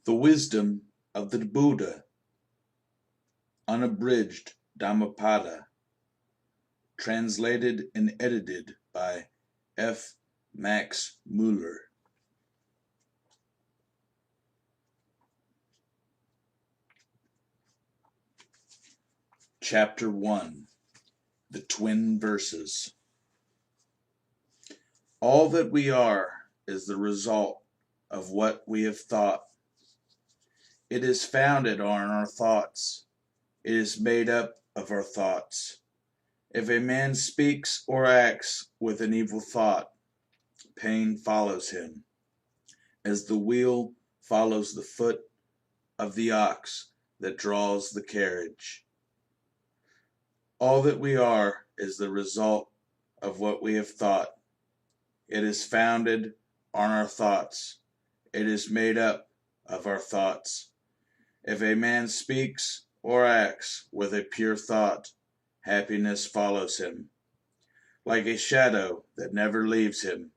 The Wisdom of the Buddha, unabridged Dhammapada, translated and edited by F. Max Muller. Chapter 1. The Twin Verses. All that we are is the result of what we have thought. It is founded on our thoughts. It is made up of our thoughts. If a man speaks or acts with an evil thought, pain follows him, as the wheel follows the foot of the ox that draws the carriage. All that we are is the result of what we have thought. It is founded on our thoughts. It is made up of our thoughts. If a man speaks or acts with a pure thought, happiness follows him, like a shadow that never leaves him.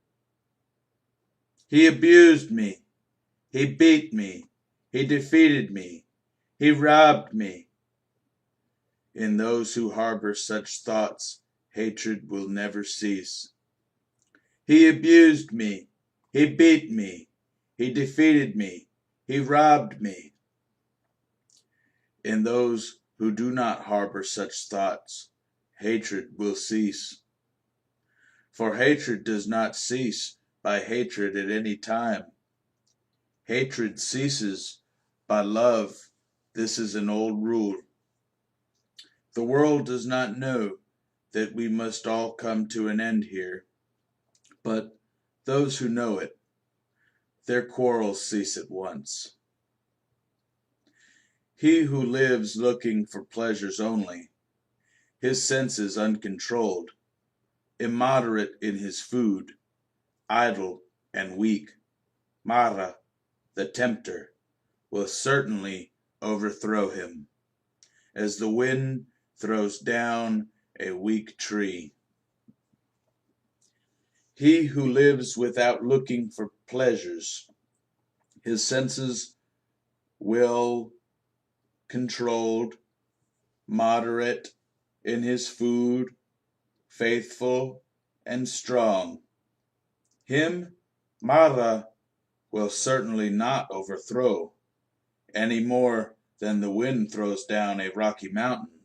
He abused me. He beat me. He defeated me. He robbed me. In those who harbor such thoughts, hatred will never cease. He abused me. He beat me. He defeated me. He robbed me. In those who do not harbor such thoughts, hatred will cease. For hatred does not cease by hatred at any time. Hatred ceases by love. This is an old rule. The world does not know that we must all come to an end here, but those who know it, their quarrels cease at once. He who lives looking for pleasures only, his senses uncontrolled, immoderate in his food, idle and weak, Mara, the tempter, will certainly overthrow him, as the wind throws down a weak tree. He who lives without looking for pleasures, his senses will controlled, moderate in his food, faithful and strong. Him Mara will certainly not overthrow, any more than the wind throws down a rocky mountain.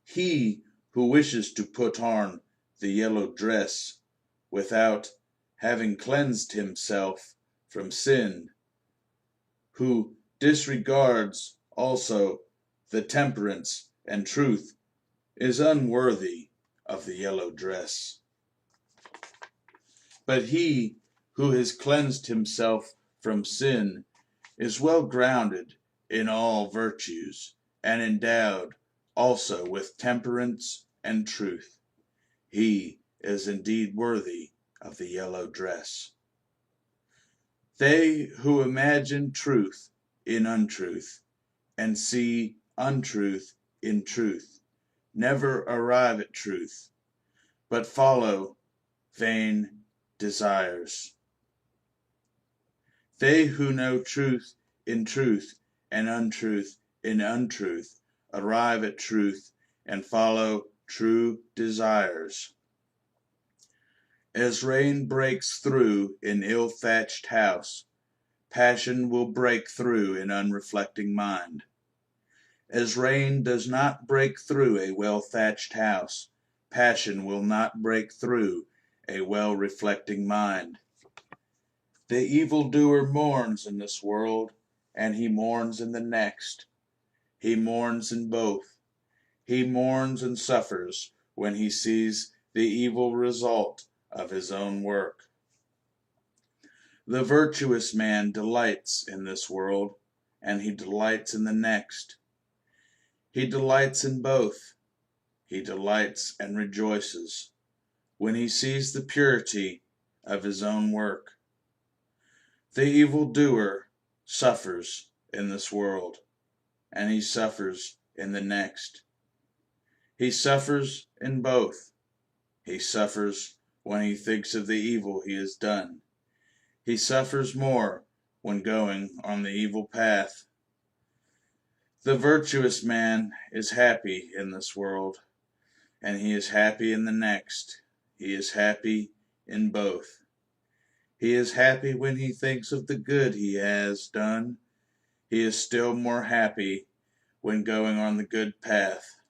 He who wishes to put on the yellow dress without having cleansed himself from sin, who disregards also the temperance and truth, is unworthy of the yellow dress. But he who has cleansed himself from sin is well grounded in all virtues and endowed also with temperance and truth. He is indeed worthy of the yellow dress. They who imagine truth in untruth and see untruth in truth never arrive at truth, but follow vain desires. They who know truth in truth and untruth in untruth arrive at truth and follow true desires. As rain breaks through an ill-thatched house, passion will break through an unreflecting mind. As rain does not break through a well-thatched house, passion will not break through a well-reflecting mind. The evildoer mourns in this world, and he mourns in the next. He mourns in both. He mourns and suffers when he sees the evil result of his own work. The virtuous man delights in this world, and he delights in the next. He delights in both. He delights and rejoices when he sees the purity of his own work. The evildoer suffers in this world, and he suffers in the next. He suffers in both. He suffers when he thinks of the evil he has done. He suffers more when going on the evil path. The virtuous man is happy in this world, and he is happy in the next. He is happy in both. He is happy when he thinks of the good he has done. He is still more happy when going on the good path.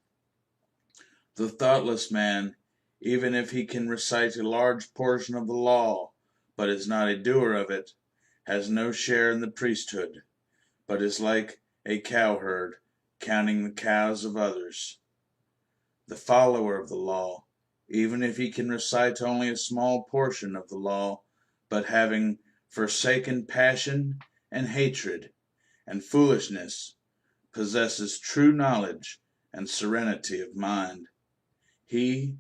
The thoughtless man, even if he can recite a large portion of the law, but is not a doer of it, has no share in the priesthood, but is like a cowherd, counting the cows of others. The follower of the law, even if he can recite only a small portion of the law, but having forsaken passion and hatred and foolishness, possesses true knowledge and serenity of mind. He,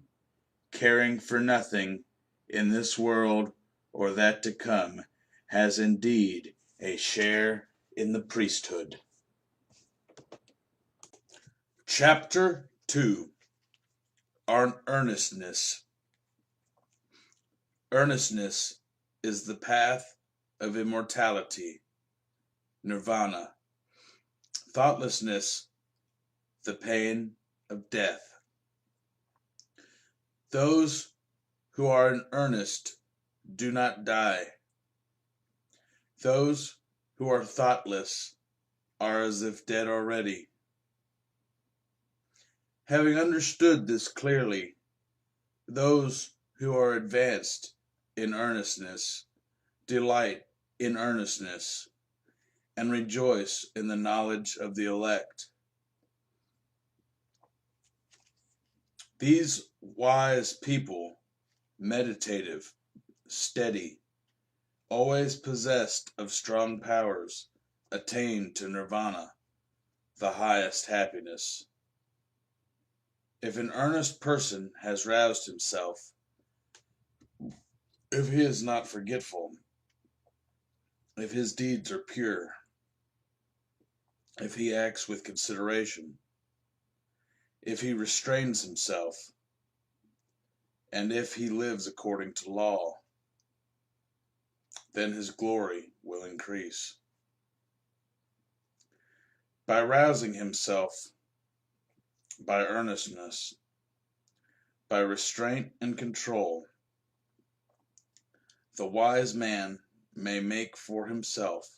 caring for nothing in this world or that to come, has indeed a share in the priesthood. Chapter 2. Earnestness. Earnestness is the path of immortality, nirvana. Thoughtlessness, the pain of death. Those who are in earnest do not die. Those who are thoughtless are as if dead already. Having understood this clearly, those who are advanced in earnestness delight in earnestness and rejoice in the knowledge of the elect. These wise people, meditative, steady, always possessed of strong powers, attain to nirvana, the highest happiness. If an earnest person has roused himself, if he is not forgetful, if his deeds are pure, if he acts with consideration, if he restrains himself, and if he lives according to law, then his glory will increase. By rousing himself, by earnestness, by restraint and control, the wise man may make for himself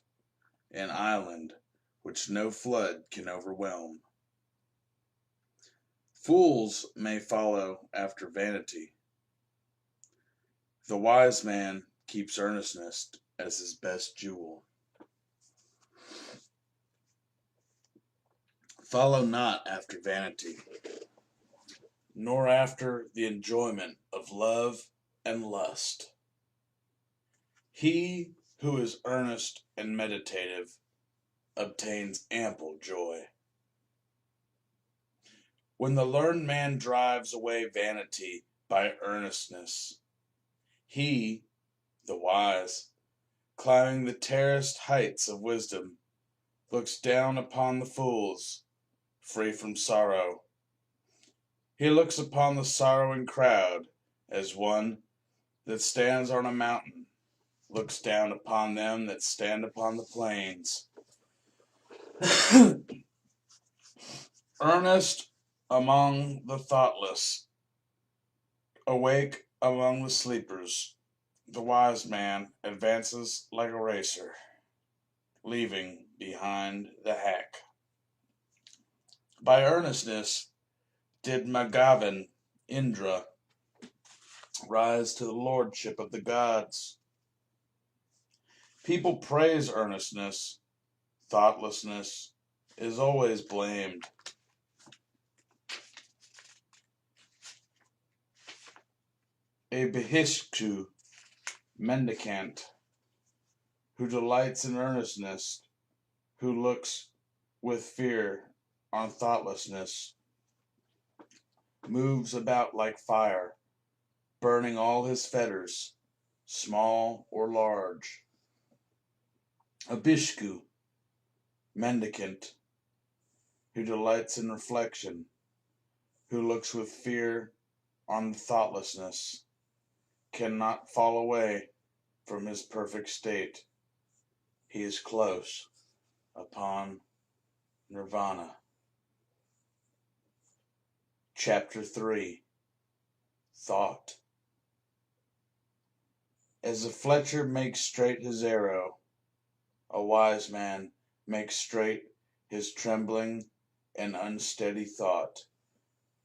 an island which no flood can overwhelm. Fools may follow after vanity. The wise man keeps earnestness as his best jewel. Follow not after vanity, nor after the enjoyment of love and lust. He who is earnest and meditative obtains ample joy. When the learned man drives away vanity by earnestness, he, the wise, climbing the terraced heights of wisdom, looks down upon the fools, free from sorrow. He looks upon the sorrowing crowd as one that stands on a mountain looks down upon them that stand upon the plains. Earnest among the thoughtless, awake among the sleepers, the wise man advances like a racer, leaving behind the hack. By earnestness did Magavan Indra rise to the lordship of the gods. People praise earnestness. Thoughtlessness is always blamed. A Bhishku mendicant who delights in earnestness, who looks with fear on thoughtlessness, moves about like fire, burning all his fetters, small or large. A Bhishku mendicant who delights in reflection, who looks with fear on thoughtlessness, cannot fall away from his perfect state. he is close upon nirvana. Chapter 3. Thought. As a fletcher makes straight his arrow, a wise man makes straight his trembling and unsteady thought,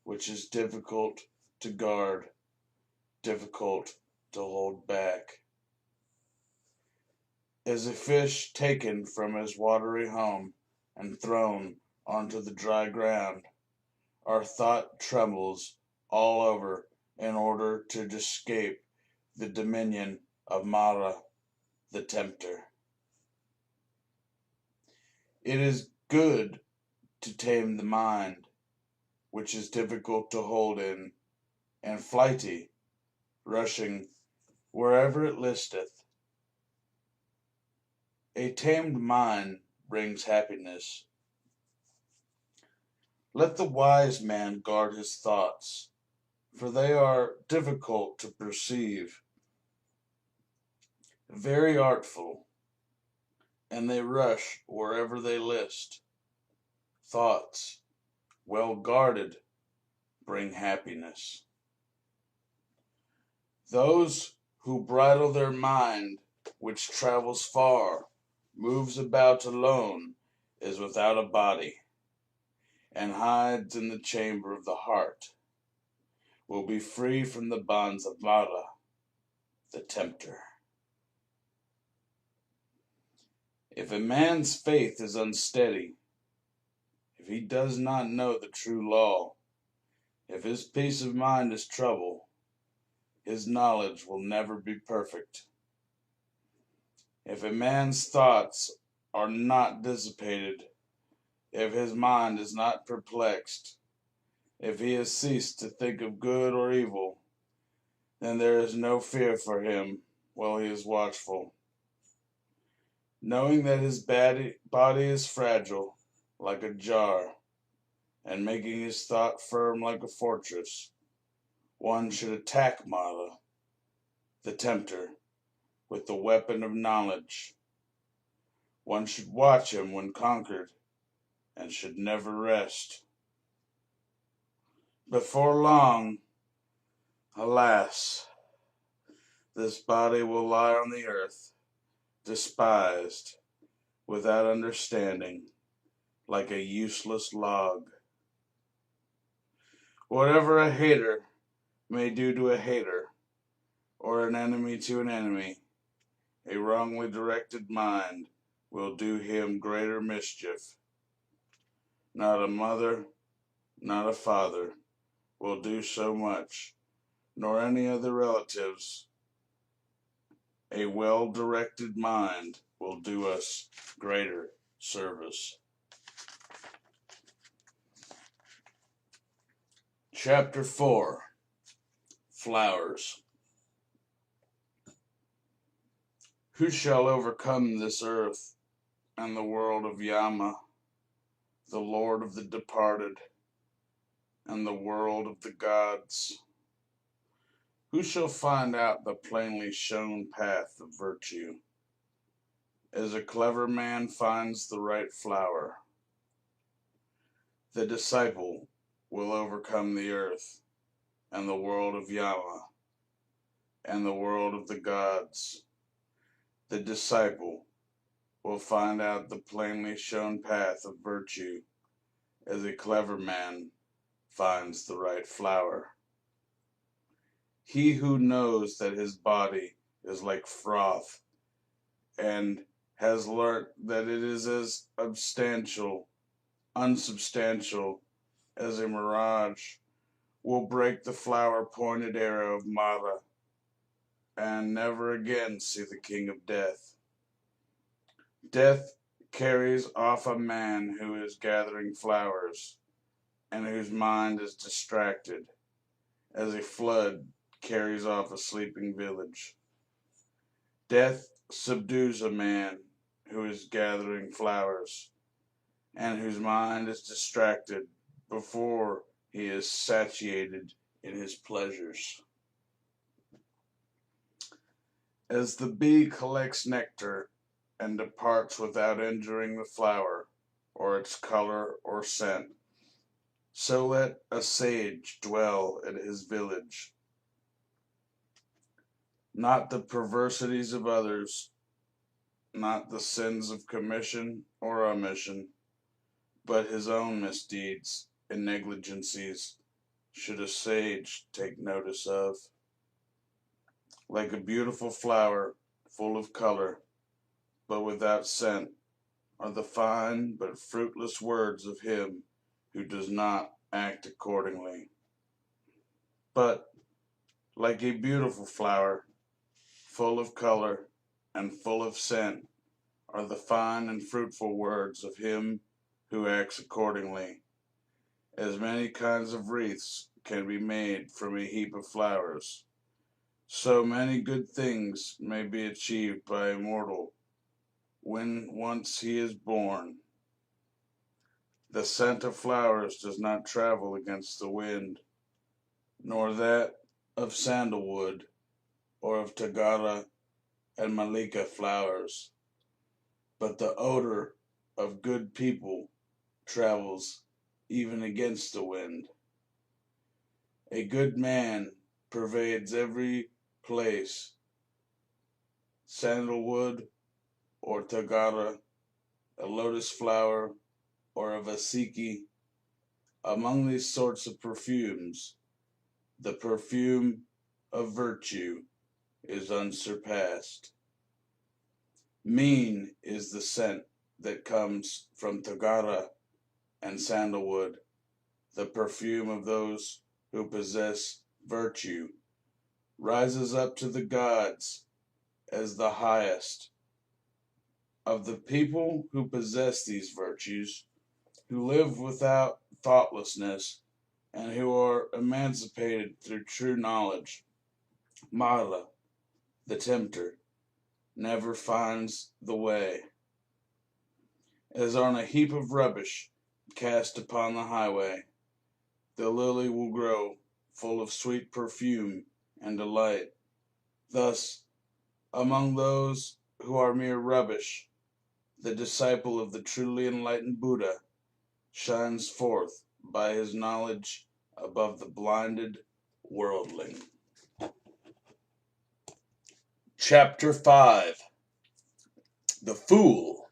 which is difficult to guard, difficult to hold back. As a fish taken from his watery home and thrown onto the dry ground, our thought trembles all over in order to escape the dominion of Mara, the tempter. It is good to tame the mind, which is difficult to hold in, and flighty, rushing wherever it listeth. A tamed mind brings happiness. Let the wise man guard his thoughts, for they are difficult to perceive, very artful, and they rush wherever they list. Thoughts, well guarded, bring happiness. Those who bridle their mind, which travels far, moves about alone, is without a body, and hides in the chamber of the heart, will be free from the bonds of Mara, the tempter. If a man's faith is unsteady, if he does not know the true law, if his peace of mind is troubled, his knowledge will never be perfect. If a man's thoughts are not dissipated, if his mind is not perplexed, if he has ceased to think of good or evil, then there is no fear for him while he is watchful. Knowing that his body is fragile, like a jar, and making his thought firm like a fortress, one should attack Mara, the tempter, with the weapon of knowledge. One should watch him when conquered, and should never rest. Before long, alas, this body will lie on the earth, despised, without understanding, like a useless log. Whatever a hater may do to a hater, or an enemy to an enemy, a wrongly directed mind will do him greater mischief. Not a mother, not a father, will do so much, nor any other relatives. A well-directed mind will do us greater service. Chapter 4. Flowers. Who shall overcome this earth and the world of Yama, the Lord of the departed, and the world of the gods? Who shall find out the plainly shown path of virtue, as a clever man finds the right flower? The disciple will overcome the earth, and the world of Yama, and the world of the gods. The disciple will find out the plainly shown path of virtue, as a clever man finds the right flower. He who knows that his body is like froth, and has learnt that it is as unsubstantial as a mirage, will break the flower-pointed arrow of Mara, and never again see the king of death. Death carries off a man who is gathering flowers, and whose mind is distracted, as a flood carries off a sleeping village. Death subdues a man who is gathering flowers, and whose mind is distracted before he is satiated in his pleasures. As the bee collects nectar and departs without injuring the flower, or its color or scent. So let a sage dwell in his village. Not the perversities of others, not the sins of commission or omission, but his own misdeeds and negligencies should a sage take notice of. Like a beautiful flower, full of color, but without scent, are the fine but fruitless words of him who does not act accordingly. But, like a beautiful flower, full of color and full of scent, are the fine and fruitful words of him who acts accordingly. As many kinds of wreaths can be made from a heap of flowers, so many good things may be achieved by a mortal when once he is born. The scent of flowers does not travel against the wind, nor that of sandalwood or of tagara and malika flowers, but the odor of good people travels even against the wind. A good man pervades every place. Sandalwood or tagara, a lotus flower, or a vasiki. Among these sorts of perfumes, the perfume of virtue is unsurpassed. Mean is the scent that comes from tagara and sandalwood, the perfume of those who possess virtue rises up to the gods as the highest. Of the people who possess these virtues, who live without thoughtlessness, and who are emancipated through true knowledge, Mala, the tempter, never finds the way. As on a heap of rubbish cast upon the highway, the lily will grow full of sweet perfume and delight. Thus, among those who are mere rubbish, the disciple of the truly enlightened Buddha shines forth by his knowledge above the blinded worldling. Chapter 5. The Fool.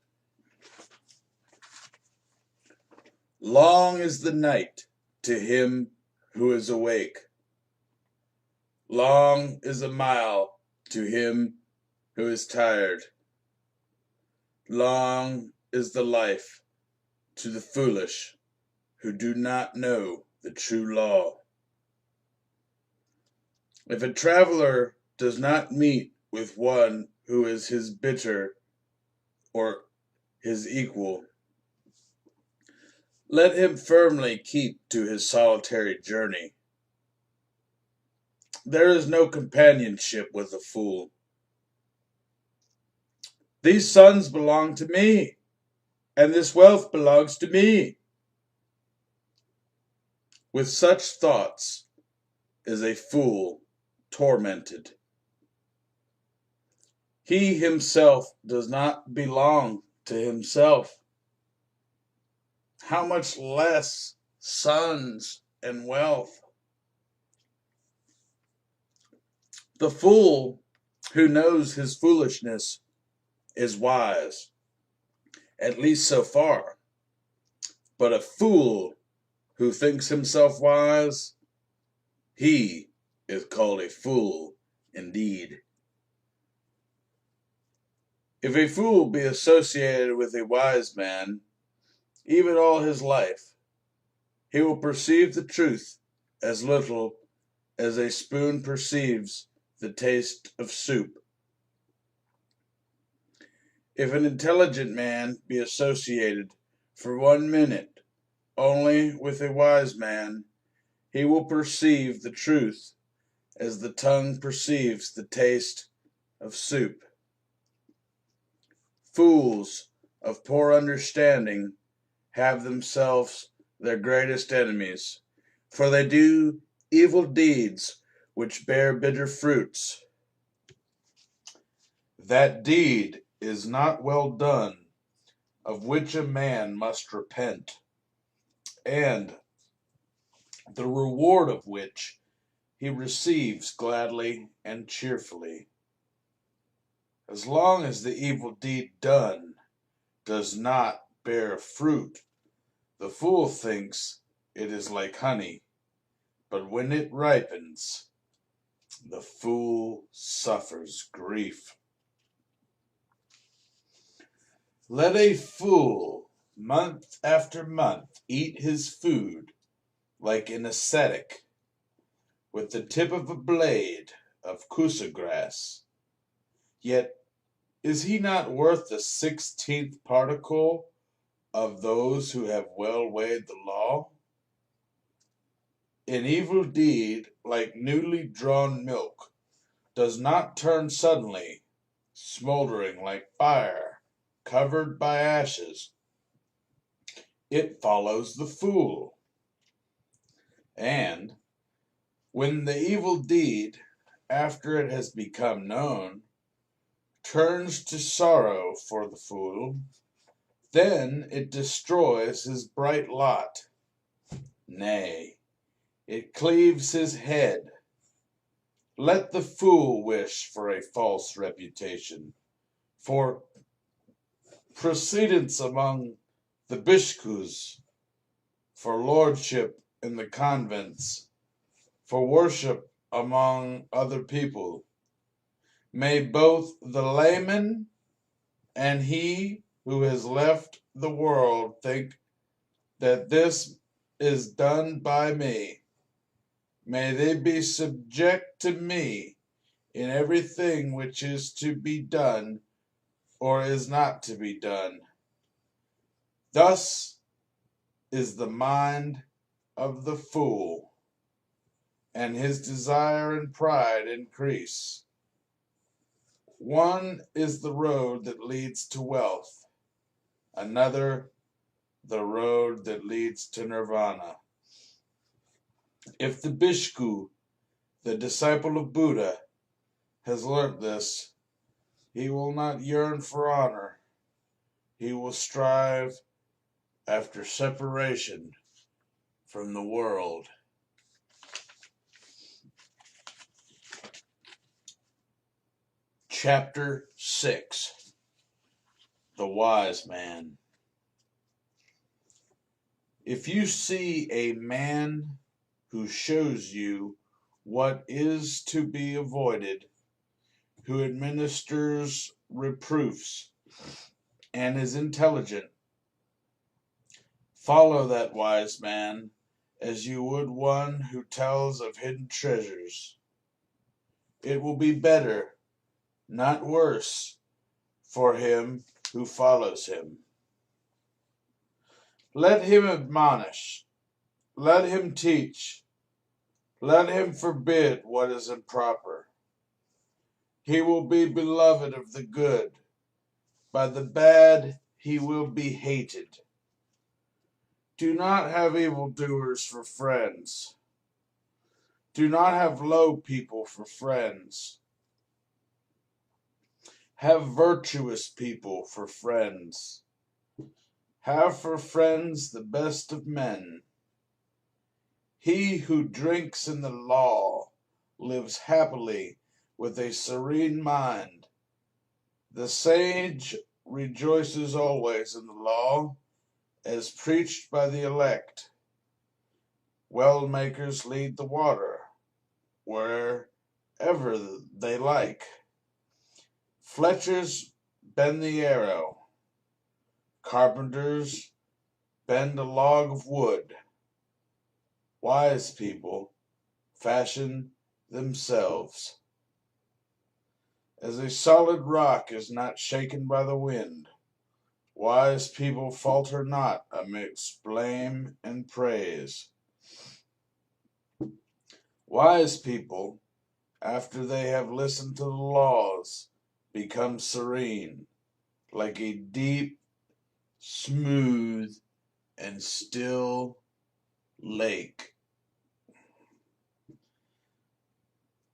Long is the night to him who is awake. Long is a mile to him who is tired. Long is the life to the foolish who do not know the true law. If a traveler does not meet with one who is his bitter or his equal, let him firmly keep to his solitary journey. There is no companionship with a fool. These sons belong to me, and this wealth belongs to me. With such thoughts is a fool tormented. He himself does not belong to himself. How much less sons and wealth? The fool who knows his foolishness is wise, at least so far. But a fool who thinks himself wise, he is called a fool indeed. If a fool be associated with a wise man, even all his life, he will perceive the truth as little as a spoon perceives the taste of soup. If an intelligent man be associated for 1 minute only with a wise man, he will perceive the truth as the tongue perceives the taste of soup. Fools of poor understanding have themselves their greatest enemies, for they do evil deeds which bear bitter fruits. That deed is not well done, of which a man must repent, and the reward of which he receives gladly and cheerfully. As long as the evil deed done does not bear fruit, the fool thinks it is like honey, but when it ripens, the fool suffers grief. Let a fool, month after month, eat his food like an ascetic, with the tip of a blade of kusa grass. Yet is he not worth the 16th particle of those who have well weighed the law? An evil deed, like newly drawn milk, does not turn suddenly, smoldering like fire, covered by ashes. It follows the fool. And when the evil deed, after it has become known, turns to sorrow for the fool, then it destroys his bright lot. Nay, it cleaves his head. Let the fool wish for a false reputation, for precedence among the bhikkhus, for lordship in the convents, for worship among other people. May both the layman and he who has left the world think that this is done by me. May they be subject to me in everything which is to be done or is not to be done. Thus is the mind of the fool, and his desire and pride increase. One is the road that leads to wealth, another the road that leads to nirvana. If the bhikkhu, the disciple of Buddha, has learnt this, he will not yearn for honor. He will strive after separation from the world. Chapter 6. The Wise Man. If you see a man who shows you what is to be avoided, who administers reproofs, and is intelligent, follow that wise man as you would one who tells of hidden treasures. It will be better, not worse, for him who follows him. Let him admonish, let him teach, let him forbid what is improper. He will be beloved of the good, by the bad he will be hated. Do not have evildoers for friends. Do not have low people for friends. Have virtuous people for friends. Have for friends the best of men. He who drinks in the law lives happily with a serene mind. The sage rejoices always in the law, as preached by the elect. Well makers lead the water wherever they like. Fletchers bend the arrow. Carpenters bend a log of wood. Wise people fashion themselves. As a solid rock is not shaken by the wind, wise people falter not amidst blame and praise. Wise people, after they have listened to the laws, become serene, like a deep, smooth, and still lake.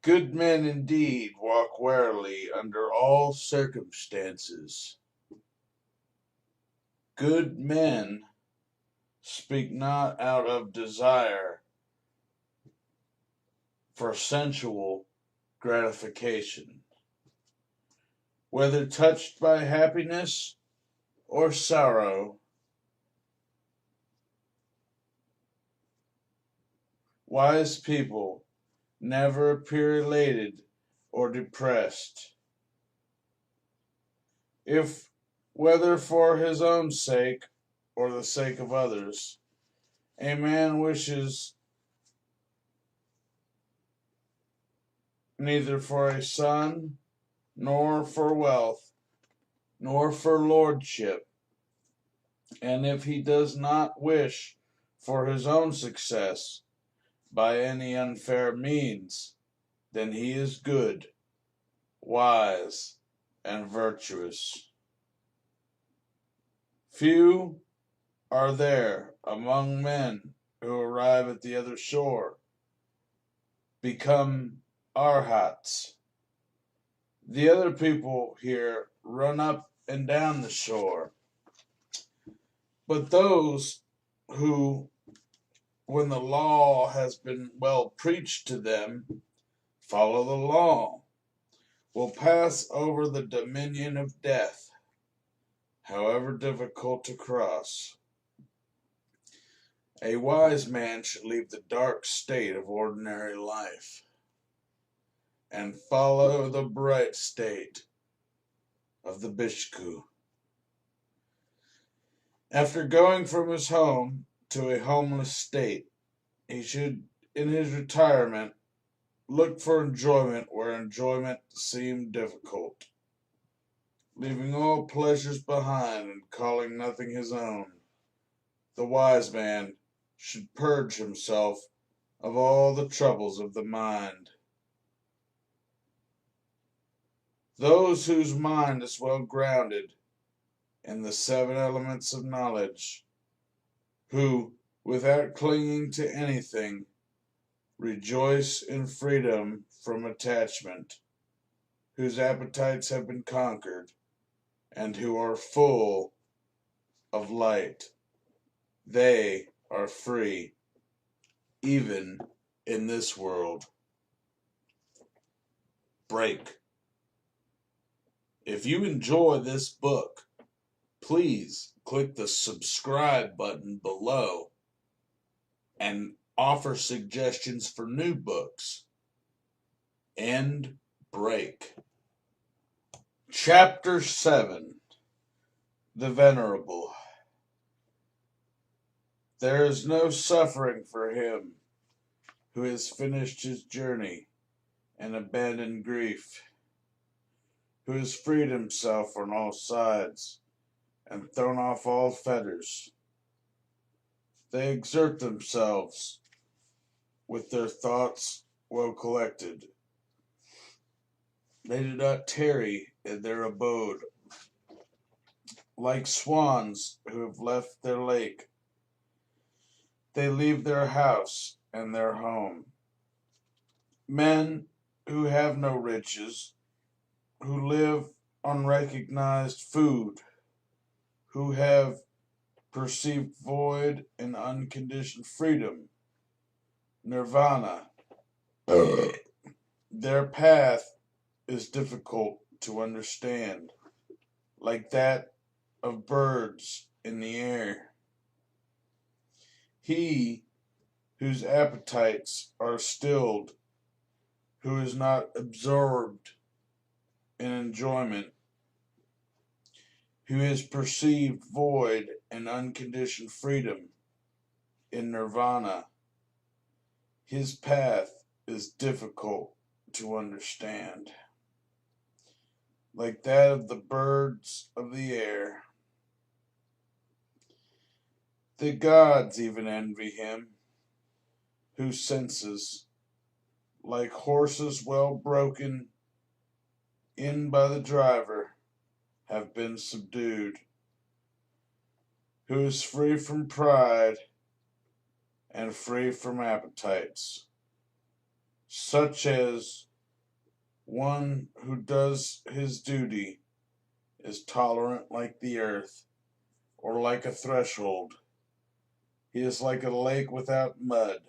Good men indeed walk warily under all circumstances. Good men speak not out of desire for sensual gratification, whether touched by happiness or sorrow. Wise people never appear elated or depressed. If, whether for his own sake or the sake of others, a man wishes neither for a son, nor for wealth, nor for lordship, and if he does not wish for his own success by any unfair means, then he is good, wise, and virtuous. Few are there among men who arrive at the other shore, become arhats. The other people here run up and down the shore, but those who, when the law has been well preached to them, follow the law, will pass over the dominion of death, however difficult to cross. A wise man should leave the dark state of ordinary life and follow the bright state of the bhikkhu. After going from his home to a homeless state, he should, in his retirement, look for enjoyment where enjoyment seemed difficult, leaving all pleasures behind and calling nothing his own. The wise man should purge himself of all the troubles of the mind. Those whose mind is well grounded in the 7 elements of knowledge, who, without clinging to anything, rejoice in freedom from attachment, whose appetites have been conquered, and who are full of light. They are free, even in this world. Break. If you enjoy this book, please click the subscribe button below and offer suggestions for new books. End break. Chapter 7. The Venerable. There is no suffering for him who has finished his journey and abandoned grief, who has freed himself on all sides and thrown off all fetters. They exert themselves with their thoughts well collected. They do not tarry in their abode, like swans who have left their lake. They leave their house and their home. Men who have no riches, who live on recognized food, who have perceived void and unconditioned freedom, nirvana. Their path is difficult to understand, like that of birds in the air. He whose appetites are stilled, who is not absorbed in enjoyment, who has perceived void and unconditioned freedom in nirvana, his path is difficult to understand, like that of the birds of the air. The gods even envy him, whose senses, like horses well broken in by the driver, have been subdued, who is free from pride and free from appetites, such as One who does his duty is tolerant like the earth, or like a threshold. He is like a lake without mud.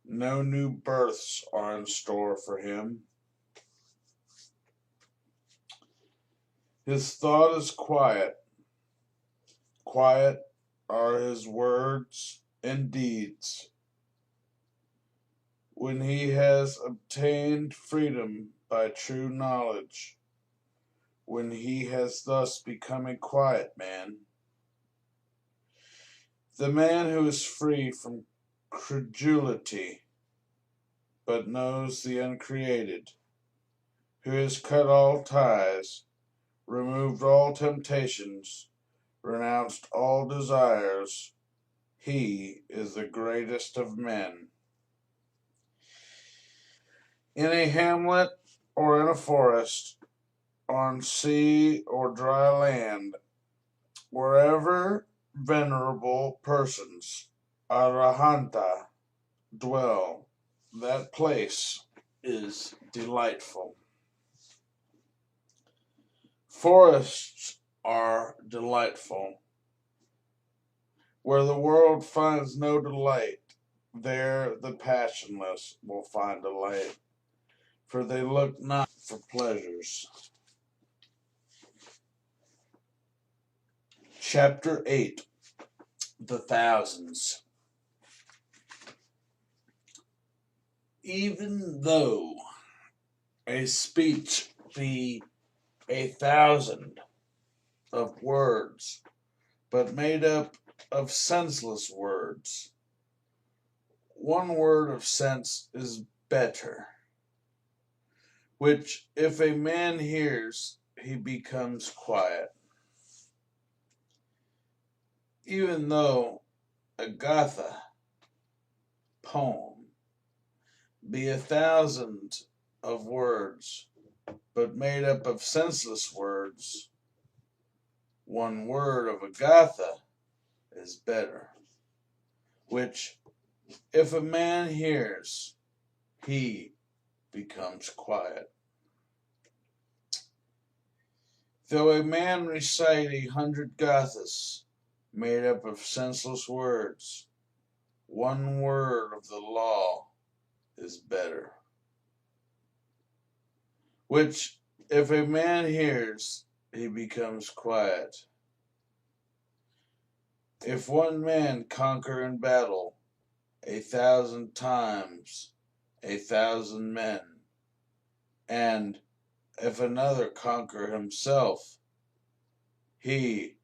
No new births are in store for him. His thought is quiet. Quiet are his words and deeds. When he has obtained freedom by true knowledge, when he has thus become a quiet man, the man who is free from credulity, but knows the uncreated, who has cut all ties, removed all temptations, renounced all desires, he is the greatest of men. In a hamlet or in a forest, on sea or dry land, wherever venerable persons, arahanta, dwell, that place is delightful. Forests are delightful. Where the world finds no delight, there the passionless will find delight, for they look not for pleasures. Chapter 8. The Thousands. Even though a speech be 1,000 of words, but made up of senseless words, one word of sense is better, which if a man hears, he becomes quiet. Even though a gatha, poem, be 1,000 of words, but made up of senseless words, one word of a gatha is better, which if a man hears, he becomes quiet. Though a man recite 100 gathas made up of senseless words, one word of the law is better, which if a man hears, he becomes quiet. If one man conquer in battle 1,000 times 1,000 men, and if another conquer himself, he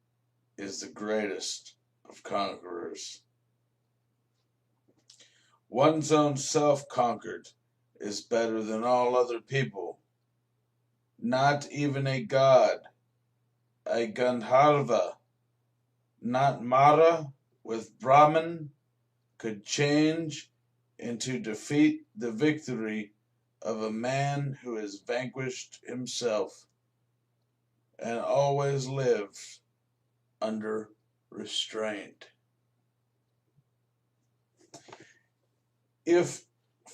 is the greatest of conquerors. One's own self conquered is better than all other people. Not even a god, a Gandharva, not Mara with Brahman, could change into defeat the victory of a man who has vanquished himself and always lives under restraint. If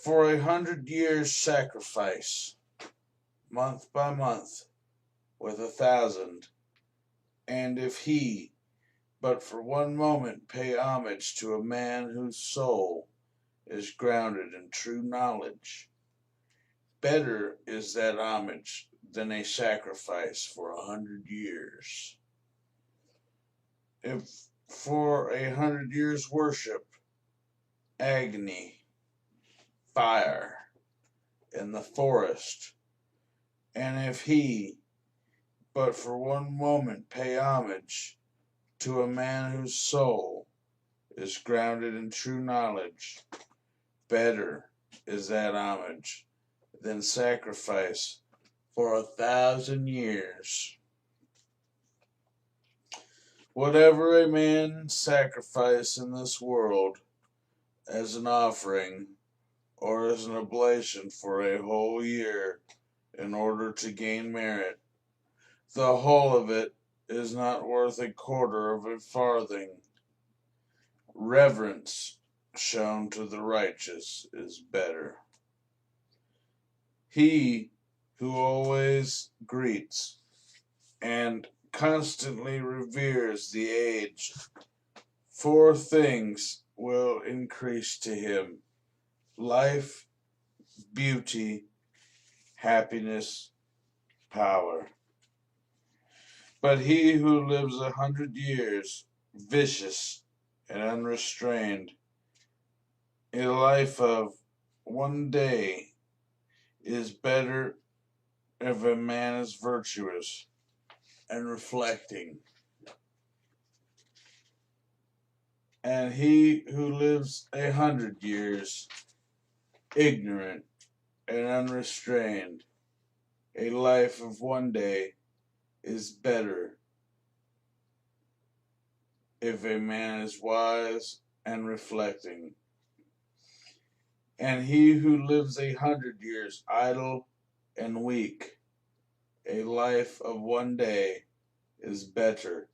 for 100 years sacrifice, month by month, with 1,000, and if he but for one moment pay homage to a man whose soul is grounded in true knowledge, better is that homage than a sacrifice for 100 years. If for 100 years worship, agony, fire in the forest, and if he but for one moment pay homage to a man whose soul is grounded in true knowledge, better is that homage than sacrifice for 1,000 years. Whatever a man sacrifice in this world as an offering or as an oblation for a whole year in order to gain merit, the whole of it is not worth 1/4 of a farthing. Reverence shown to the righteous is better. He who always greets and constantly reveres the aged, 4 things will increase to him: life, beauty, happiness, power. But he who lives 100 years, vicious and unrestrained, a life of one day, is better if a man is virtuous and reflecting. And he who lives 100 years, ignorant and unrestrained, a life of one day, is better if a man is wise and reflecting. And he who lives 100 years idle and weak, a life of one day, is better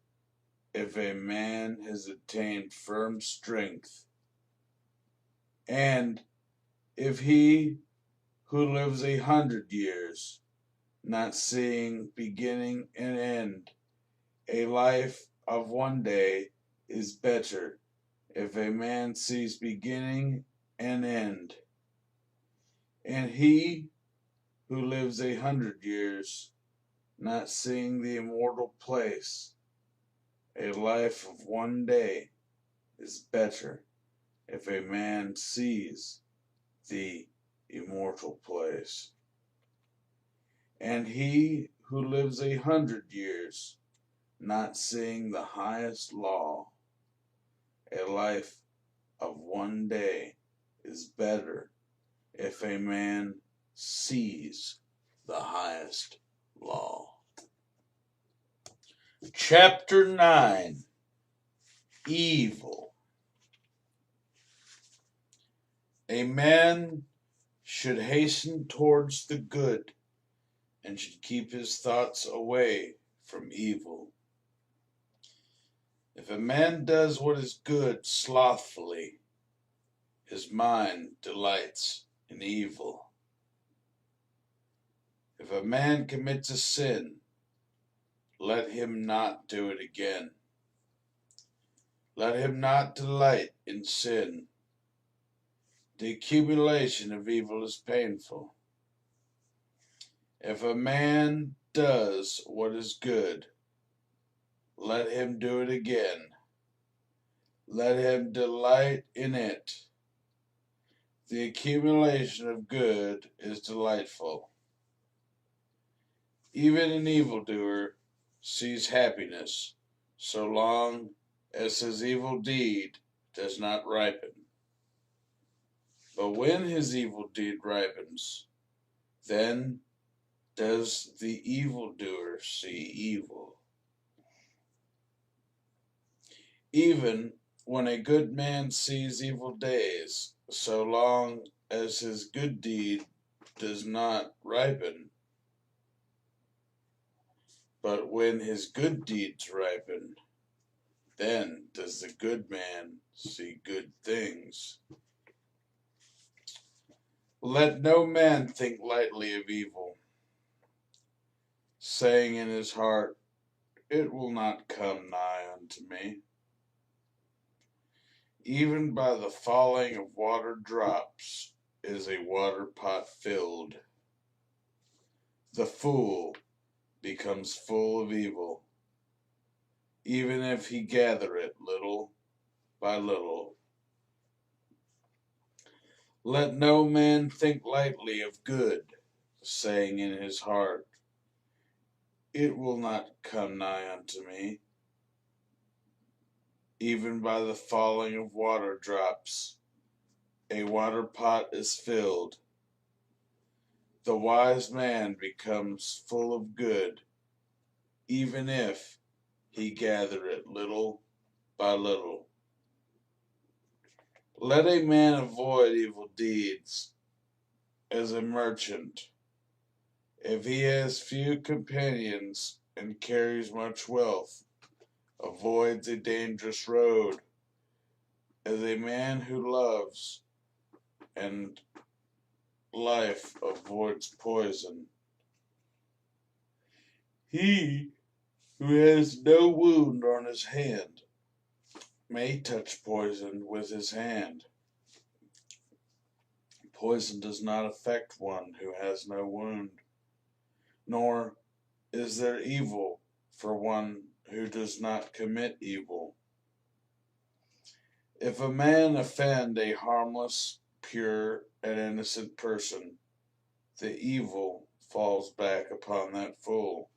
if a man has attained firm strength. And if he who lives 100 years, not seeing beginning and end, a life of one day, is better if a man sees beginning and end. And he who lives 100 years, not seeing the immortal place, a life of one day, is better if a man sees the immortal place. And he who lives 100 years, not seeing the highest law, a life of one day, is better if a man sees the highest law. Chapter 9. Evil. A man should hasten towards the good and should keep his thoughts away from evil. If a man does what is good slothfully, his mind delights in evil. If a man commits a sin, let him not do it again. Let him not delight in sin. The accumulation of evil is painful. If a man does what is good, let him do it again. Let him delight in it. The accumulation of good is delightful. Even an evildoer sees happiness so long as his evil deed does not ripen. But when his evil deed ripens, then does the evildoer see evil. Even when a good man sees evil days, so long as his good deed does not ripen. But when his good deeds ripen, then does the good man see good things. Let no man think lightly of evil, saying in his heart, "It will not come nigh unto me." Even by the falling of water drops is a water pot filled. The fool becomes full of evil, even if he gather it little by little. Let no man think lightly of good, saying in his heart, "It will not come nigh unto me." Even by the falling of water drops, a water pot is filled. The wise man becomes full of good, even if he gather it little by little. Let a man avoid evil deeds as a merchant. If he has few companions and carries much wealth, avoids a dangerous road, as a man who loves and life avoids poison. He who has no wound on his hand may touch poison with his hand. Poison does not affect one who has no wound, nor is there evil for one who does not commit evil. If a man offend a harmless, pure, and innocent person, the evil falls back upon that fool,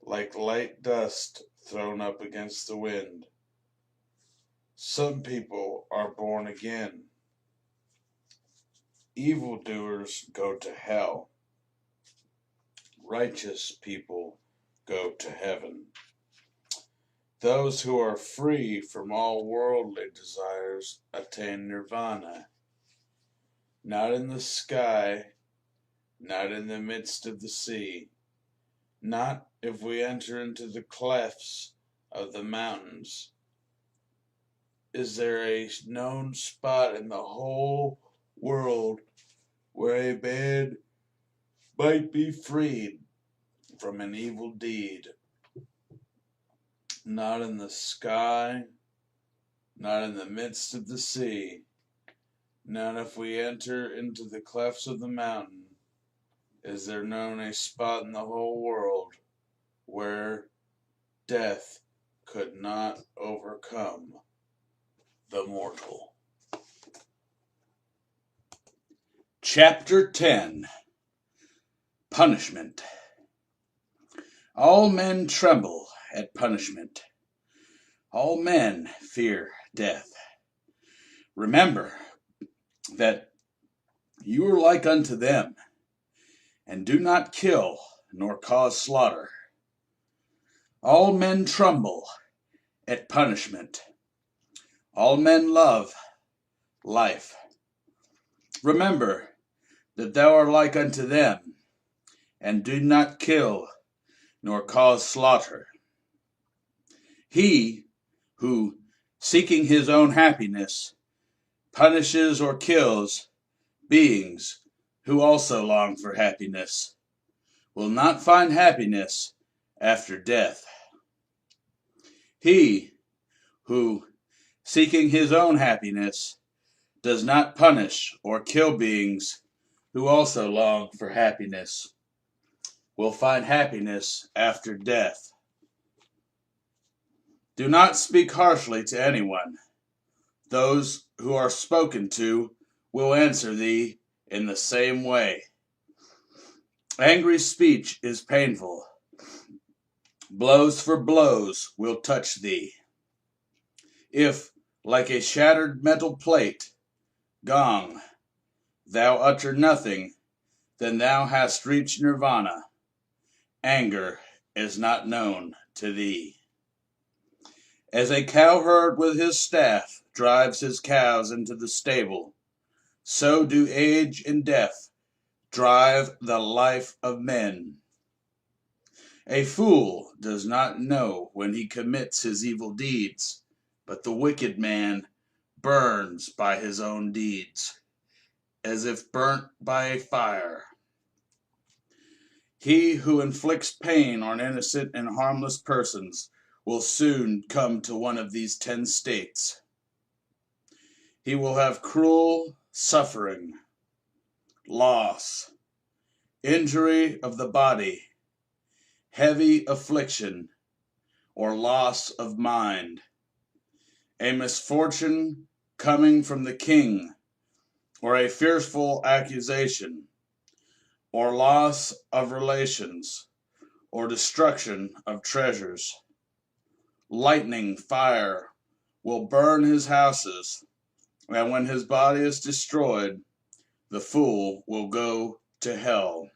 like light dust thrown up against the wind. Some people are born again. Evildoers go to hell. Righteous people go to heaven. Those who are free from all worldly desires attain nirvana. Not in the sky, not in the midst of the sea, not if we enter into the clefts of the mountains. Is there a known spot in the whole world where a man might be freed from an evil deed? Not in the sky, not in the midst of the sea, not if we enter into the clefts of the mountain, is there known a spot in the whole world where death could not overcome the mortal. Chapter 10. Punishment. All men tremble at punishment. All men fear death. Remember that you are like unto them, and do not kill nor cause slaughter. All men tremble at punishment. All men love life. Remember that thou art like unto them, and do not kill nor cause slaughter. He who, seeking his own happiness, punishes or kills beings who also long for happiness, will not find happiness after death. He who, seeking his own happiness, does not punish or kill beings who also long for happiness, will find happiness after death. Do not speak harshly to anyone. Those who are spoken to will answer thee in the same way. Angry speech is painful. Blows for blows will touch thee. If, like a shattered metal plate, gong, thou utter nothing, then thou hast reached nirvana. Anger is not known to thee. As a cowherd with his staff drives his cows into the stable, so do age and death drive the life of men. A fool does not know when he commits his evil deeds, but the wicked man burns by his own deeds, as if burnt by a fire. He who inflicts pain on innocent and harmless persons will soon come to one of these 10 states. He will have cruel suffering, loss, injury of the body, heavy affliction, or loss of mind, a misfortune coming from the king, or a fearful accusation, or loss of relations, or destruction of treasures. Lightning, fire will burn his houses, and when his body is destroyed, the fool will go to hell.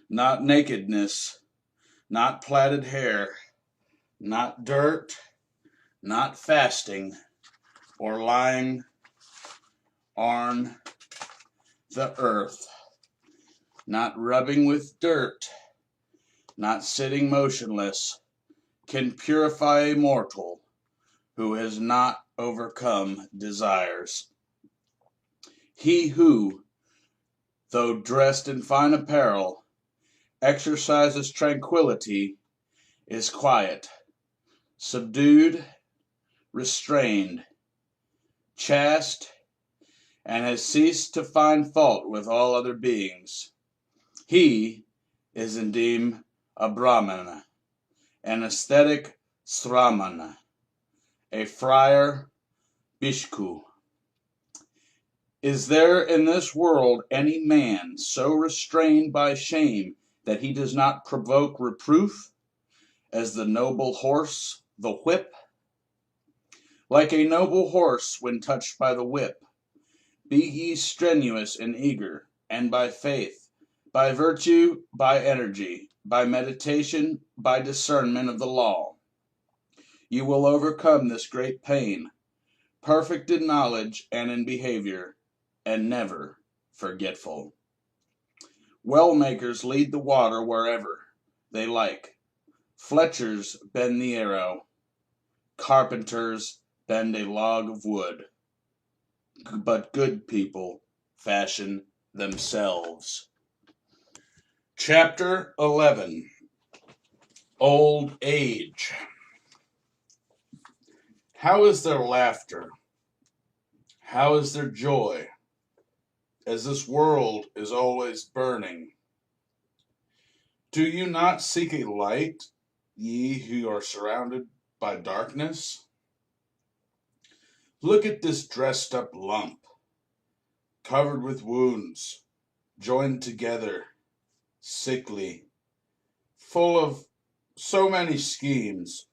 Not nakedness, not plaited hair, not dirt, not fasting, or lying on the earth, not rubbing with dirt, not sitting motionless, can purify a mortal who has not overcome desires. He who, though dressed in fine apparel, exercises tranquility, is quiet, subdued, restrained, chaste, and has ceased to find fault with all other beings. He is indeed a Brahmana, an ascetic Sramana, a friar Bhikkhu. Is there in this world any man so restrained by shame that he does not provoke reproof, as the noble horse, the whip? Like a noble horse when touched by the whip, be ye strenuous and eager, and by faith, by virtue, by energy, by meditation, by discernment of the law, you will overcome this great pain, perfect in knowledge and in behavior, and never forgetful. Well makers lead the water wherever they like. Fletchers bend the arrow. Carpenters bend a log of wood. But good people fashion themselves. Chapter 11. Old Age. How is their laughter? How is their joy? As this world is always burning. Do you not seek a light, ye who are surrounded by darkness? Look at this dressed up lump, covered with wounds, joined together, sickly, full of so many schemes,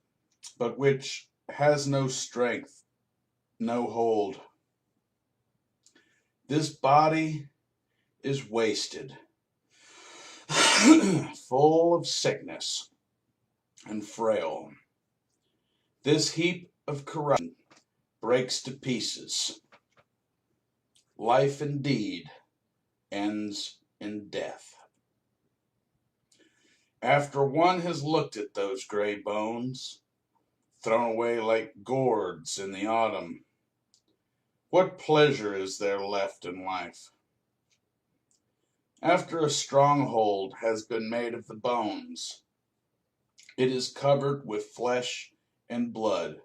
but which has no strength, no hold. This body is wasted, full of sickness and frail. This heap of corruption breaks to pieces. Life indeed ends in death. After one has looked at those gray bones, thrown away like gourds in the autumn, what pleasure is there left in life? After a stronghold has been made of the bones, it is covered with flesh and blood,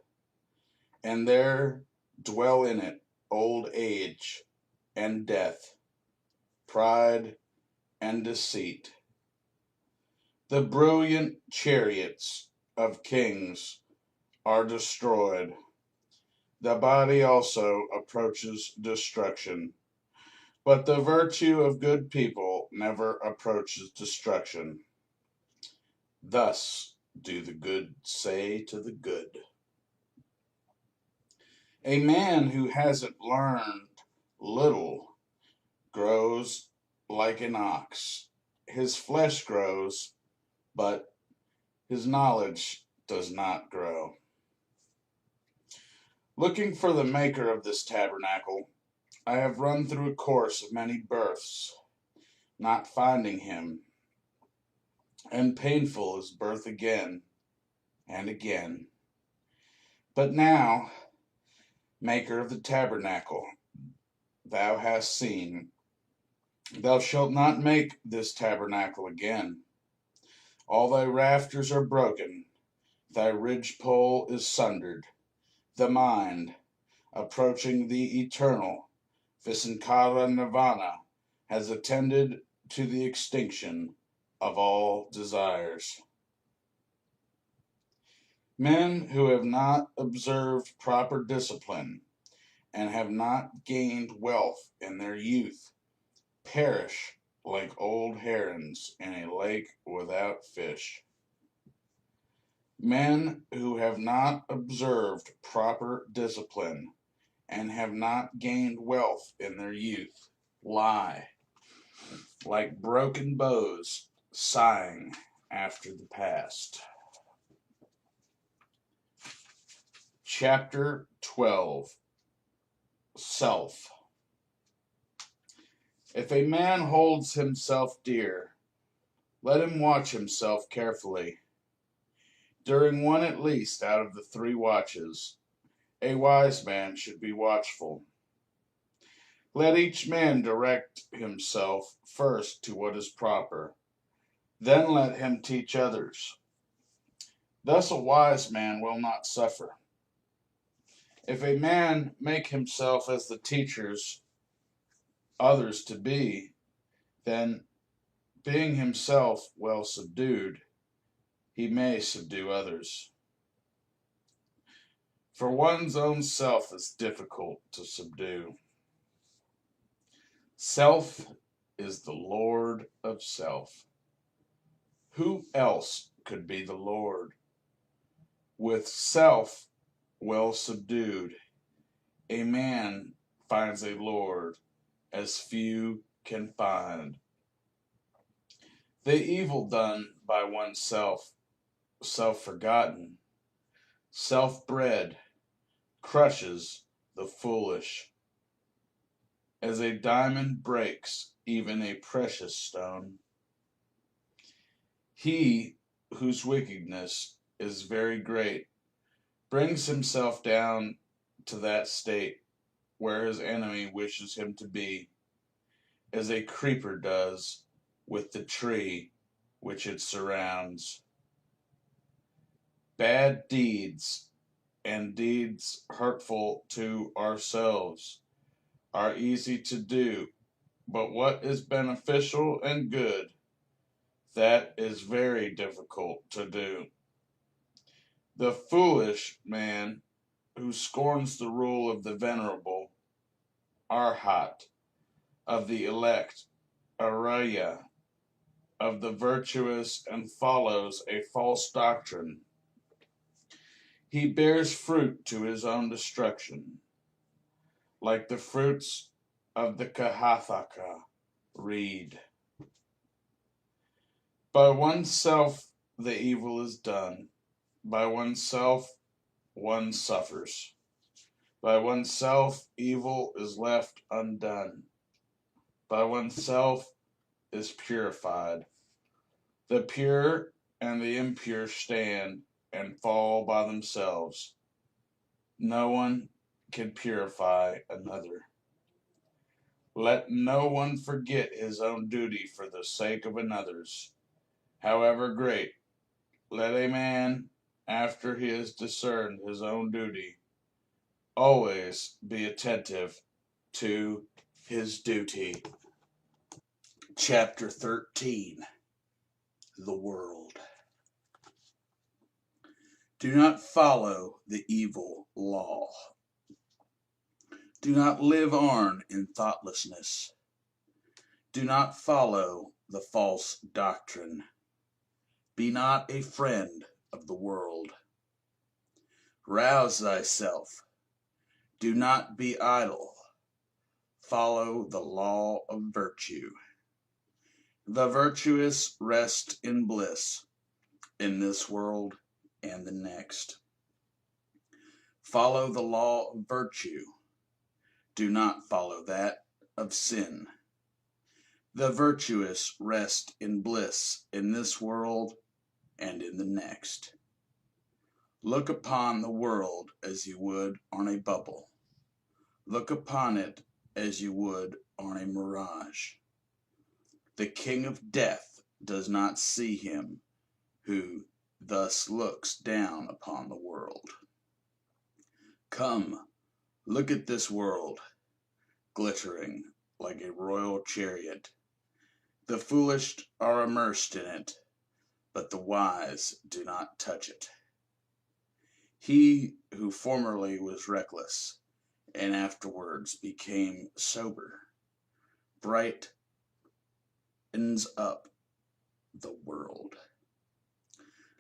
and there dwell in it old age and death, pride and deceit. The brilliant chariots of kings are destroyed. The body also approaches destruction, but the virtue of good people never approaches destruction. Thus do the good say to the good. A man who hasn't learned little grows like an ox. His flesh grows, but his knowledge does not grow. Looking for the maker of this tabernacle, I have run through a course of many births, not finding him, and painful is birth again and again. But now, maker of the tabernacle, thou hast seen, thou shalt not make this tabernacle again. All thy rafters are broken, thy ridgepole is sundered. The mind, approaching the eternal, Visankara Nirvana, has attended to the extinction of all desires. Men who have not observed proper discipline and have not gained wealth in their youth perish like old herons in a lake without fish. Men who have not observed proper discipline and have not gained wealth in their youth lie like broken bows sighing after the past. Chapter 12. Self. If a man holds himself dear, let him watch himself carefully. During one at least out of the 3 watches, a wise man should be watchful. Let each man direct himself first to what is proper, Then let him teach others. Thus a wise man will not suffer. If a man make himself as the teachers others to be, then, being himself well subdued, he may subdue others. For one's own self is difficult to subdue. Self is the Lord of self. Who else could be the Lord? With self well subdued, a man finds a Lord as few can find. The evil done by oneself, self-forgotten, self-bred, crushes the foolish. As a diamond breaks even a precious stone, he whose wickedness is very great brings himself down to that state where his enemy wishes him to be, as a creeper does with the tree which it surrounds. Bad deeds and deeds hurtful to ourselves are easy to do, but what is beneficial and good, that is very difficult to do. The foolish man who scorns the rule of the venerable Arhat, of the elect Arya, of the virtuous, and follows a false doctrine, he bears fruit to his own destruction, like the fruits of the Kahathaka reed. By oneself the evil is done. By oneself one suffers. By oneself evil is left undone. By oneself is purified. The pure and the impure stand and fall by themselves. No one can purify another. Let no one forget his own duty for the sake of another's, however great. Let a man, after he has discerned his own duty, always be attentive to his duty. Chapter 13. The World. Do not follow the evil law. Do not live on in thoughtlessness. Do not follow the false doctrine. Be not a friend of the world. Rouse thyself. Do not be idle. Follow the law of virtue. The virtuous rest in bliss in this world and the next. Follow the law of virtue. Do not follow that of sin. The virtuous rest in bliss in this world and in the next. Look upon the world as you would on a bubble. Look upon it as you would on a mirage. The king of death does not see him who thus looks down upon the world. Come, look at this world, glittering like a royal chariot. The foolish are immersed in it, but the wise do not touch it. He who formerly was reckless and afterwards became sober, brightens up the world.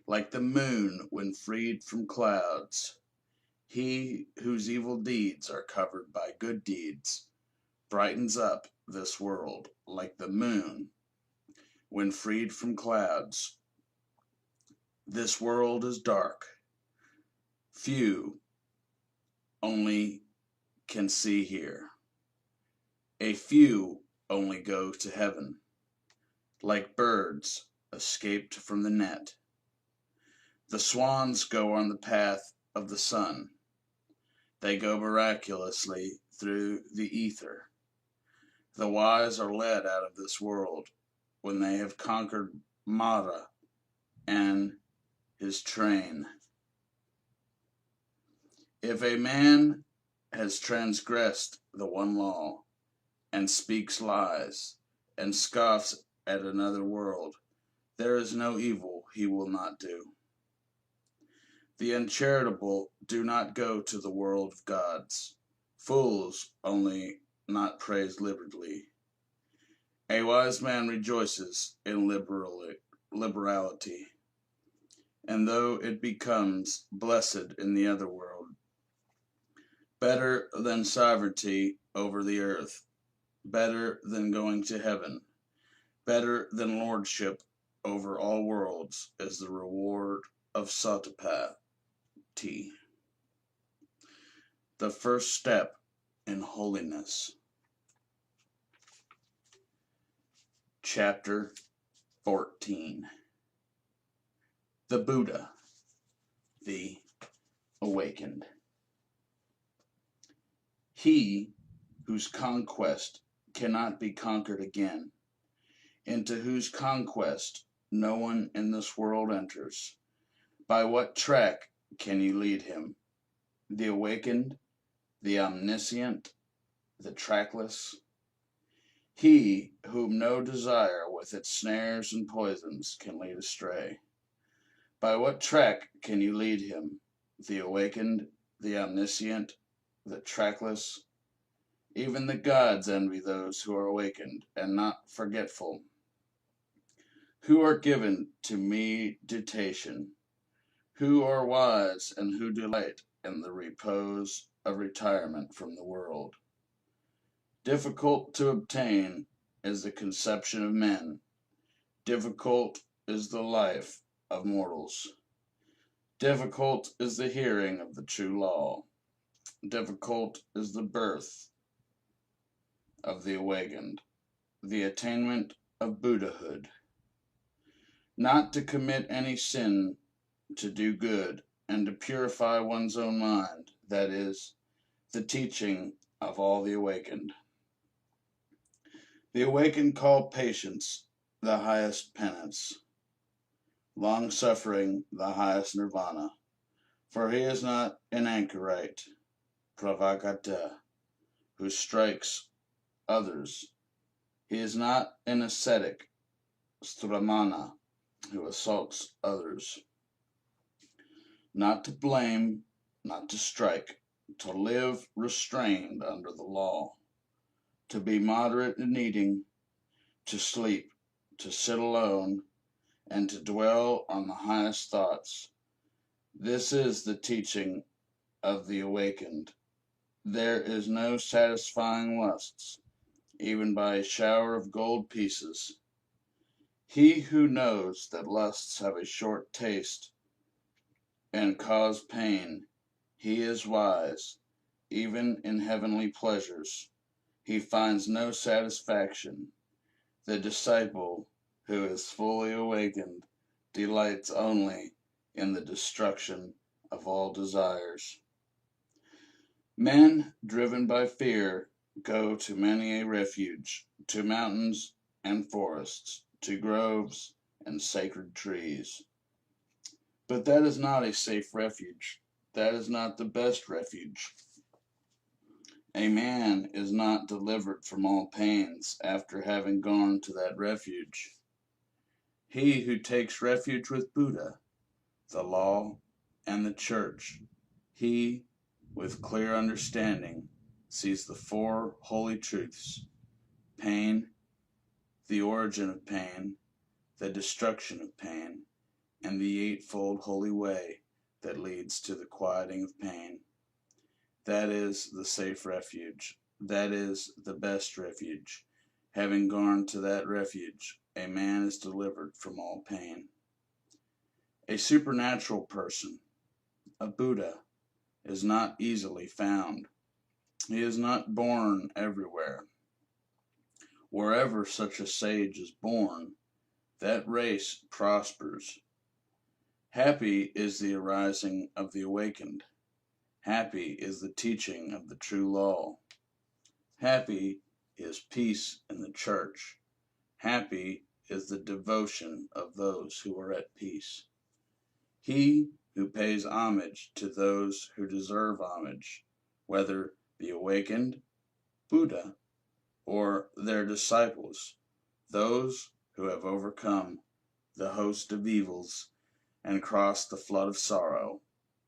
Like the moon when freed from clouds, he whose evil deeds are covered by good deeds brightens up this world like the moon when freed from clouds. This world is dark. Few only can see here. A few only go to heaven, like birds escaped from the net. The swans go on the path of the sun. They go miraculously through the ether. The wise are led out of this world when they have conquered Mara and his train. If a man has transgressed the one law, and speaks lies, and scoffs at another world, there is no evil he will not do. The uncharitable do not go to the world of gods. Fools only not praise liberally. A wise man rejoices in liberality, and though it becomes blessed in the other world, better than sovereignty over the earth, better than going to heaven, better than lordship over all worlds is the reward of Satipati. The first step in holiness. Chapter 14. The Buddha, the Awakened. He whose conquest cannot be conquered again, into whose conquest no one in this world enters. By what track can you lead him? The awakened, the omniscient, the trackless? He whom no desire with its snares and poisons can lead astray. By what track can you lead him? The awakened, the omniscient, the trackless? Even the gods envy those who are awakened and not forgetful, who are given to meditation, who are wise and who delight in the repose of retirement from the world. Difficult to obtain is the conception of men. Difficult is the life of mortals. Difficult is the hearing of the true law. Difficult is the birth of the awakened, the attainment of Buddhahood. Not to commit any sin, to do good, and to purify one's own mind, that is, the teaching of all the awakened. The awakened call patience the highest penance, long-suffering the highest nirvana, for he is not an anchorite, pravagata, who strikes others. He is not an ascetic, stramana, who assaults others. Not to blame, not to strike, to live restrained under the law, to be moderate in eating, to sleep, to sit alone, and to dwell on the highest thoughts. This is the teaching of the awakened. There is no satisfying lusts, even by a shower of gold pieces. He who knows that lusts have a short taste and cause pain, he is wise. Even in heavenly pleasures, he finds no satisfaction. The disciple who is fully awakened delights only in the destruction of all desires. Men driven by fear go to many a refuge, to mountains and forests, to groves and sacred trees. But that is not a safe refuge. That is not the best refuge. A man is not delivered from all pains after having gone to that refuge. He who takes refuge with Buddha, the law, and the church, he, with clear understanding, sees the four holy truths: pain, the origin of pain, the destruction of pain, and the eightfold holy way that leads to the quieting of pain. That is the safe refuge. That is the best refuge. Having gone to that refuge, a man is delivered from all pain. A supernatural person, a Buddha, is not easily found. He is not born everywhere. Wherever such a sage is born, that race prospers. Happy is the arising of the awakened. Happy is the teaching of the true law. Happy is peace in the church. Happy is the devotion of those who are at peace. He who pays homage to those who deserve homage, whether be awakened, Buddha, or their disciples, those who have overcome the host of evils and crossed the flood of sorrow,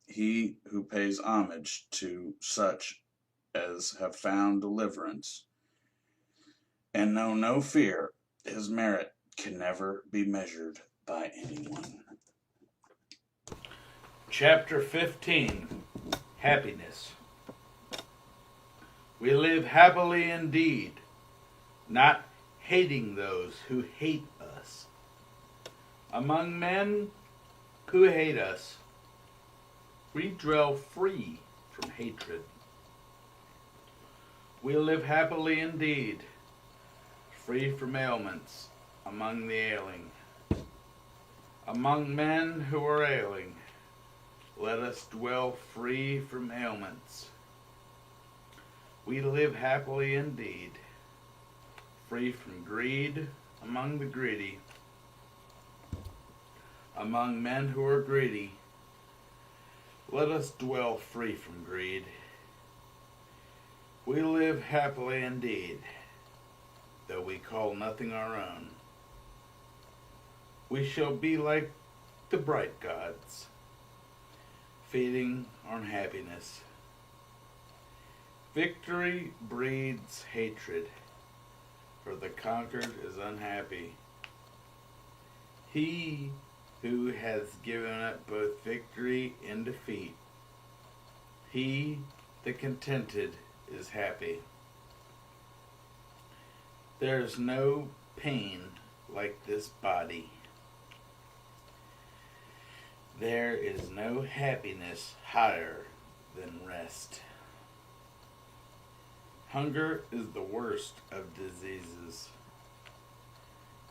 he who pays homage to such as have found deliverance and know no fear, his merit can never be measured by anyone. Chapter 15, Happiness. We live happily indeed, not hating those who hate us. Among men who hate us, we dwell free from hatred. We live happily indeed, free from ailments among the ailing. Among men who are ailing, let us dwell free from ailments. We live happily indeed, free from greed among the greedy. Among men who are greedy, let us dwell free from greed. We live happily indeed, though we call nothing our own. We shall be like the bright gods, feeding on happiness. Victory breeds hatred, for the conquered is unhappy. He who has given up both victory and defeat, he, the contented, is happy. There is no pain like this body. There is no happiness higher than rest. Hunger is the worst of diseases.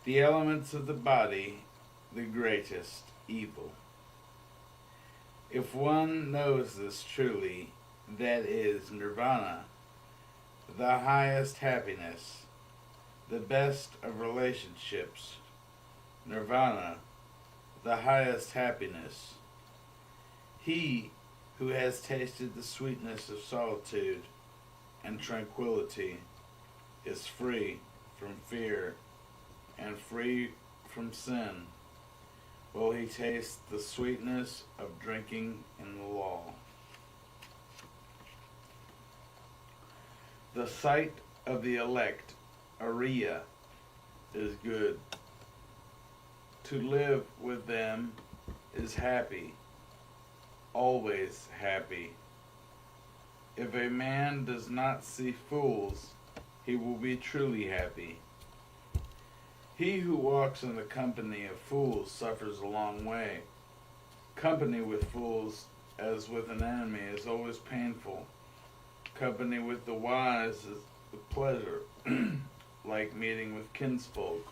The elements of the body, the greatest evil. If one knows this truly, that is nirvana, the highest happiness, the best of relationships. Nirvana, the highest happiness. He who has tasted the sweetness of solitude and tranquility is free from fear and free from sin, while he tastes the sweetness of drinking in the law. The sight of the elect, Ariya, is good. To live with them is happy, always happy. If a man does not see fools, he will be truly happy. He who walks in the company of fools suffers a long way. Company with fools, as with an enemy, is always painful. Company with the wise is a pleasure, like meeting with kinsfolk.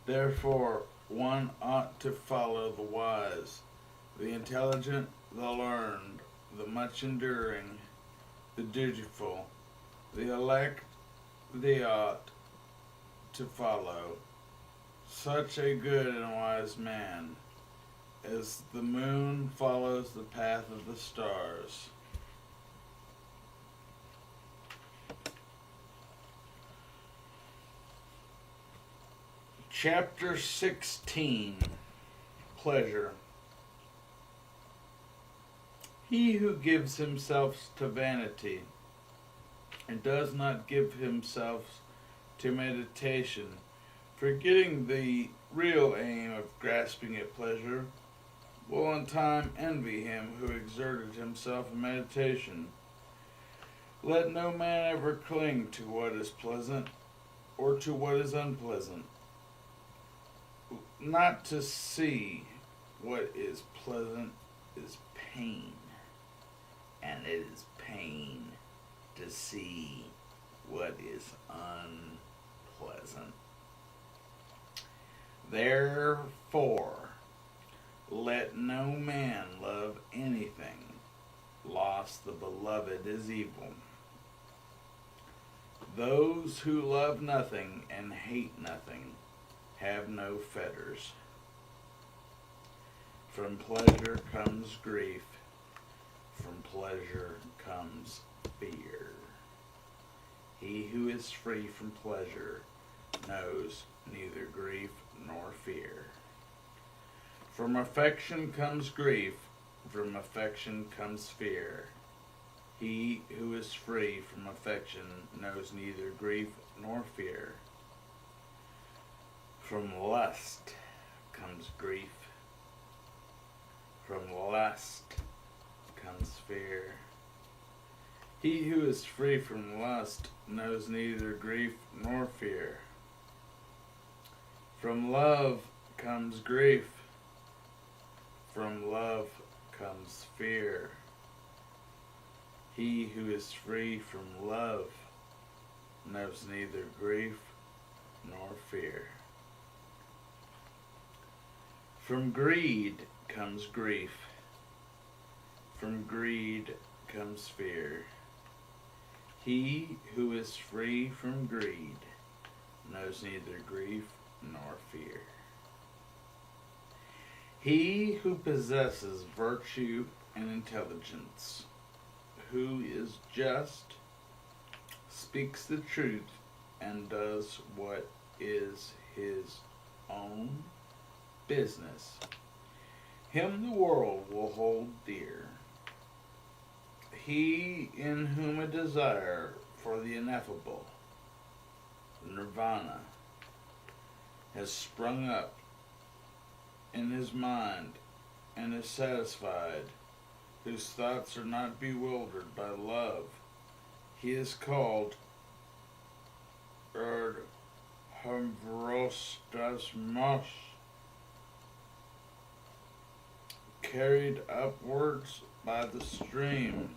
Therefore, one ought to follow the wise, the intelligent, the learned, the much enduring, the dutiful, the elect, they ought to follow. Such a good and wise man, as the moon follows the path of the stars. Chapter 16, Pleasure. He who gives himself to vanity and does not give himself to meditation, forgetting the real aim of grasping at pleasure, will in time envy him who exerted himself in meditation. Let no man ever cling to what is pleasant or to what is unpleasant. Not to see what is pleasant is pain, and it is pain to see what is unpleasant. Therefore, let no man love anything. Loss the beloved is evil. Those who love nothing and hate nothing have no fetters. From pleasure comes grief. From pleasure comes fear. He who is free from pleasure knows neither grief nor fear. From affection comes grief. From affection comes fear. He who is free from affection knows neither grief nor fear. From lust comes grief. From lust comes fear. He who is free from lust knows neither grief nor fear. From love comes grief. From love comes fear. He who is free from love knows neither grief nor fear. From greed comes grief. From greed comes fear. He who is free from greed knows neither grief nor fear. He who possesses virtue and intelligence, who is just, speaks the truth, and does what is his own business, him the world will hold dear. He in whom a desire for the ineffable, nirvana, has sprung up in his mind and is satisfied, whose thoughts are not bewildered by love, he is called Erdhumvrostasmos, carried upwards by the stream.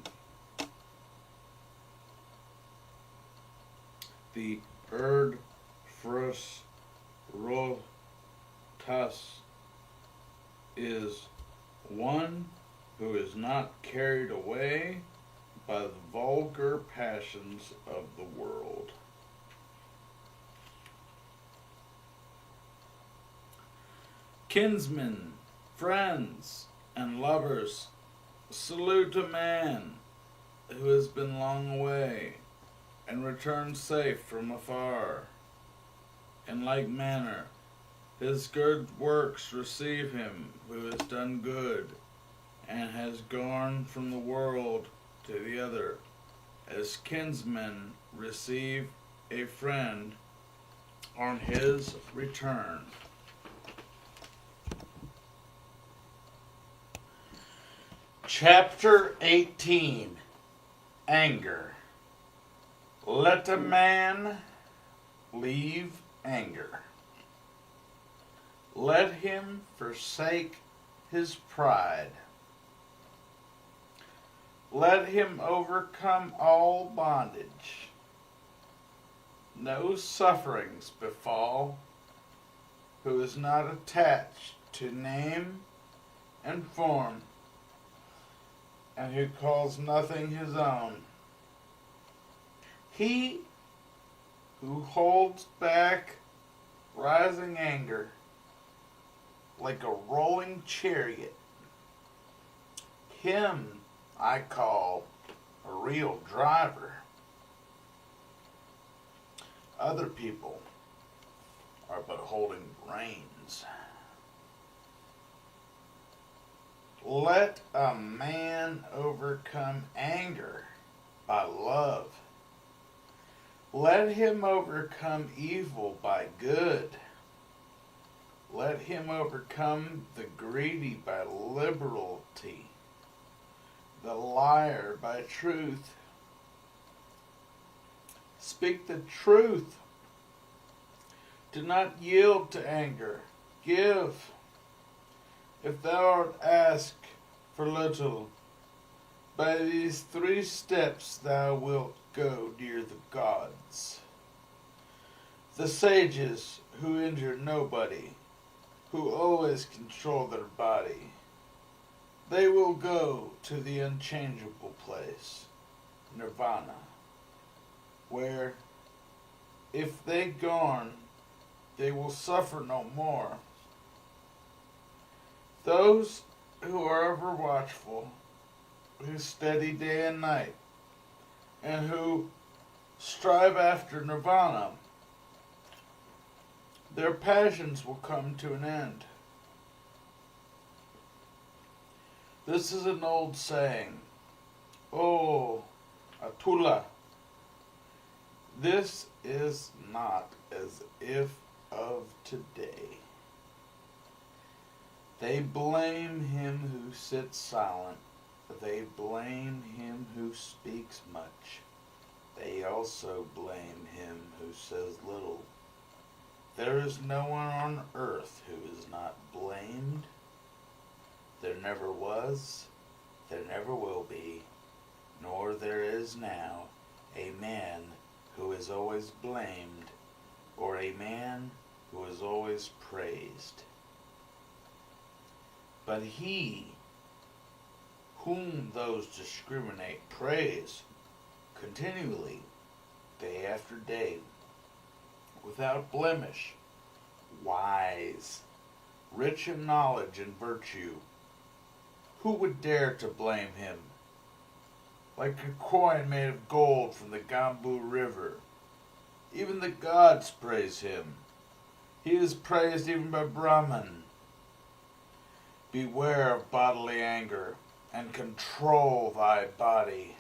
The Erdfrosrotas is one who is not carried away by the vulgar passions of the world. Kinsmen, friends, and lovers, salute a man who has been long away and returned safe from afar. In like manner, his good works receive him who has done good and has gone from the world to the other, as kinsmen receive a friend on his return. Chapter 18. Anger. Let a man leave anger. Let him forsake his pride. Let him overcome all bondage. No sufferings befall who is not attached to name and form, and who calls nothing his own. He who holds back rising anger like a rolling chariot, him I call a real driver. Other people are but holding reins. Let a man overcome anger by love. Let him overcome evil by good. Let him overcome the greedy by liberality, the liar by truth. Speak the truth. Do not yield to anger. Give. If thou art asked for little, by these 3 steps thou wilt go near the gods. The sages who injure nobody, who always control their body, they will go to the unchangeable place, nirvana, where If they gone, they will suffer no more. Those who are ever watchful, who study day and night, and who strive after nirvana, their passions will come to an end. This is an old saying. Oh, Atula, this is not as if of today. They blame him who sits silent. They blame him who speaks much. They also blame him who says little. There is no one on earth who is not blamed. There never was, there never will be, nor there is now a man who is always blamed, or a man who is always praised. But he whom those discriminate praise continually, day after day, without blemish, wise, rich in knowledge and virtue, who would dare to blame him? Like a coin made of gold from the Gambu River, even the gods praise him. He is praised even by Brahman. Beware of bodily anger, and control thy body.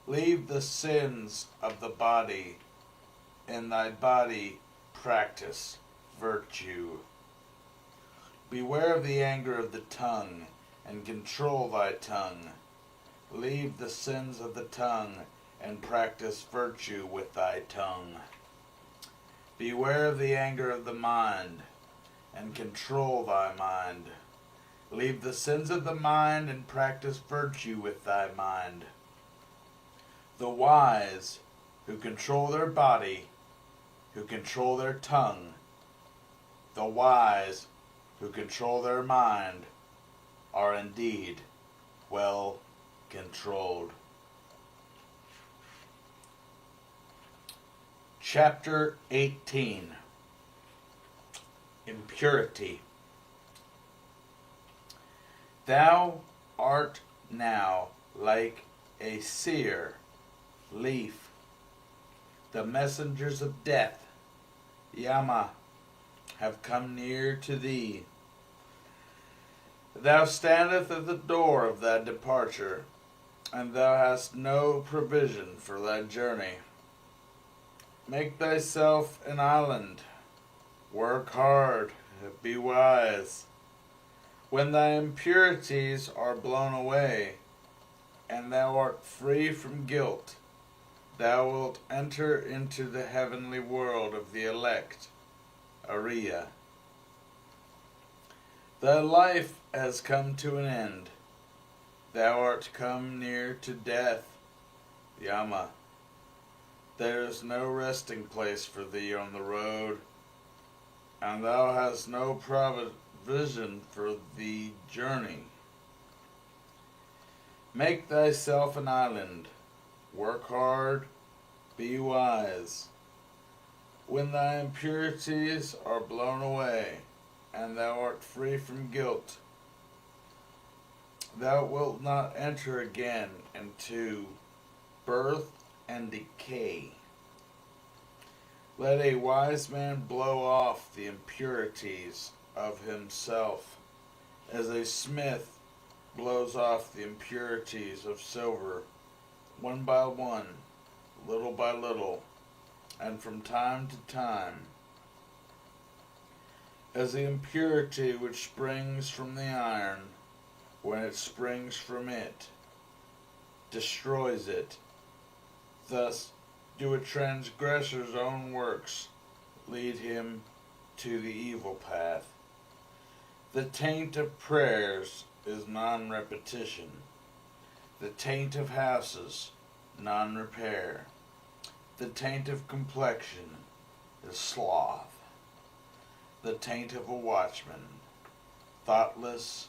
Leave the sins of the body, and thy body practice virtue. Beware of the anger of the tongue, and control thy tongue. Leave the sins of the tongue, and practice virtue with thy tongue. Beware of the anger of the mind, and control thy mind. Leave the sins of the mind, and practice virtue with thy mind. The wise, who control their body, who control their tongue, the wise, who control their mind, are indeed well controlled. Chapter 18. Impurity. Thou art now like a sear leaf. The messengers of death, Yama, have come near to thee. Thou standest at the door of thy departure, and thou hast no provision for thy journey. Make thyself an island. Work hard, be wise. When thy impurities are blown away, and thou art free from guilt, thou wilt enter into the heavenly world of the elect, Ariya. Thy life has come to an end. Thou art come near to death, Yama. There is no resting place for thee on the road, and thou hast no provision for the journey. Make thyself an island. Work hard, be wise. When thy impurities are blown away, and thou art free from guilt, thou wilt not enter again into birth and decay. Let a wise man blow off the impurities of himself, as a smith blows off the impurities of silver, one by one, little by little, and from time to time, as the impurity which springs from the iron, when it springs from it, destroys it. Thus do a transgressor's own works lead him to the evil path. The taint of prayers is non-repetition. The taint of houses, non-repair. The taint of complexion is sloth. The taint of a watchman, thoughtlessness.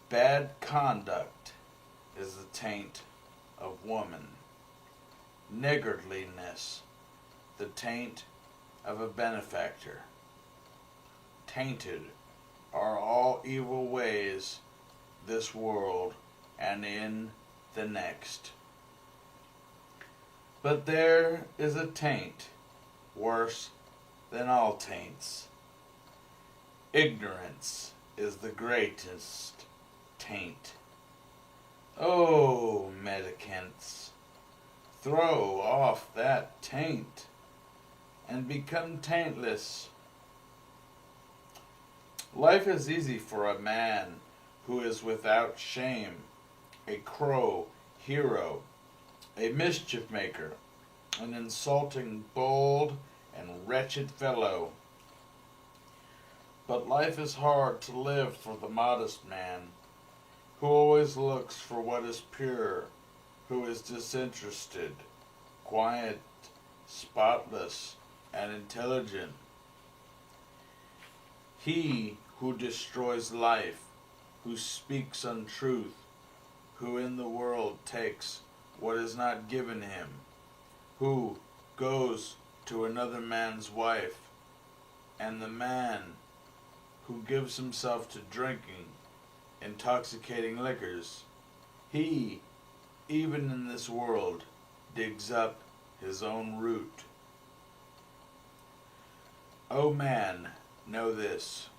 Bad conduct is the taint of woman. niggardliness, the taint of a benefactor. Tainted are all evil ways this world and in the next. But there is a taint worse than all taints. Ignorance is the greatest taint. Oh, mendicants, throw off that taint and become taintless. Life is easy for a man who is without shame, a crow hero, a mischief maker, an insulting, bold, and wretched fellow. But life is hard to live for the modest man, who always looks for what is pure, who is disinterested, quiet, spotless, and intelligent. He who destroys life, who speaks untruth, who in the world takes what is not given him, who goes to another man's wife, and the man who gives himself to drinking intoxicating liquors, he, even in this world, digs up his own root. O man, know this,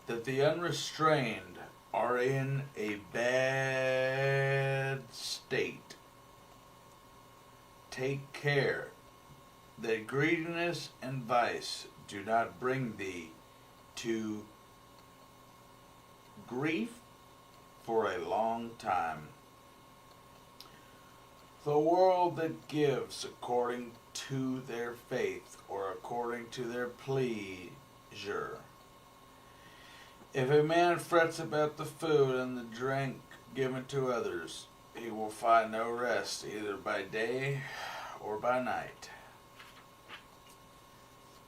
that the unrestrained are in a bad state. Take care that greediness and vice do not bring thee to grief for a long time. The world that gives according to their faith or according to their pleasure. If a man frets about the food and the drink given to others, he will find no rest either by day or by night.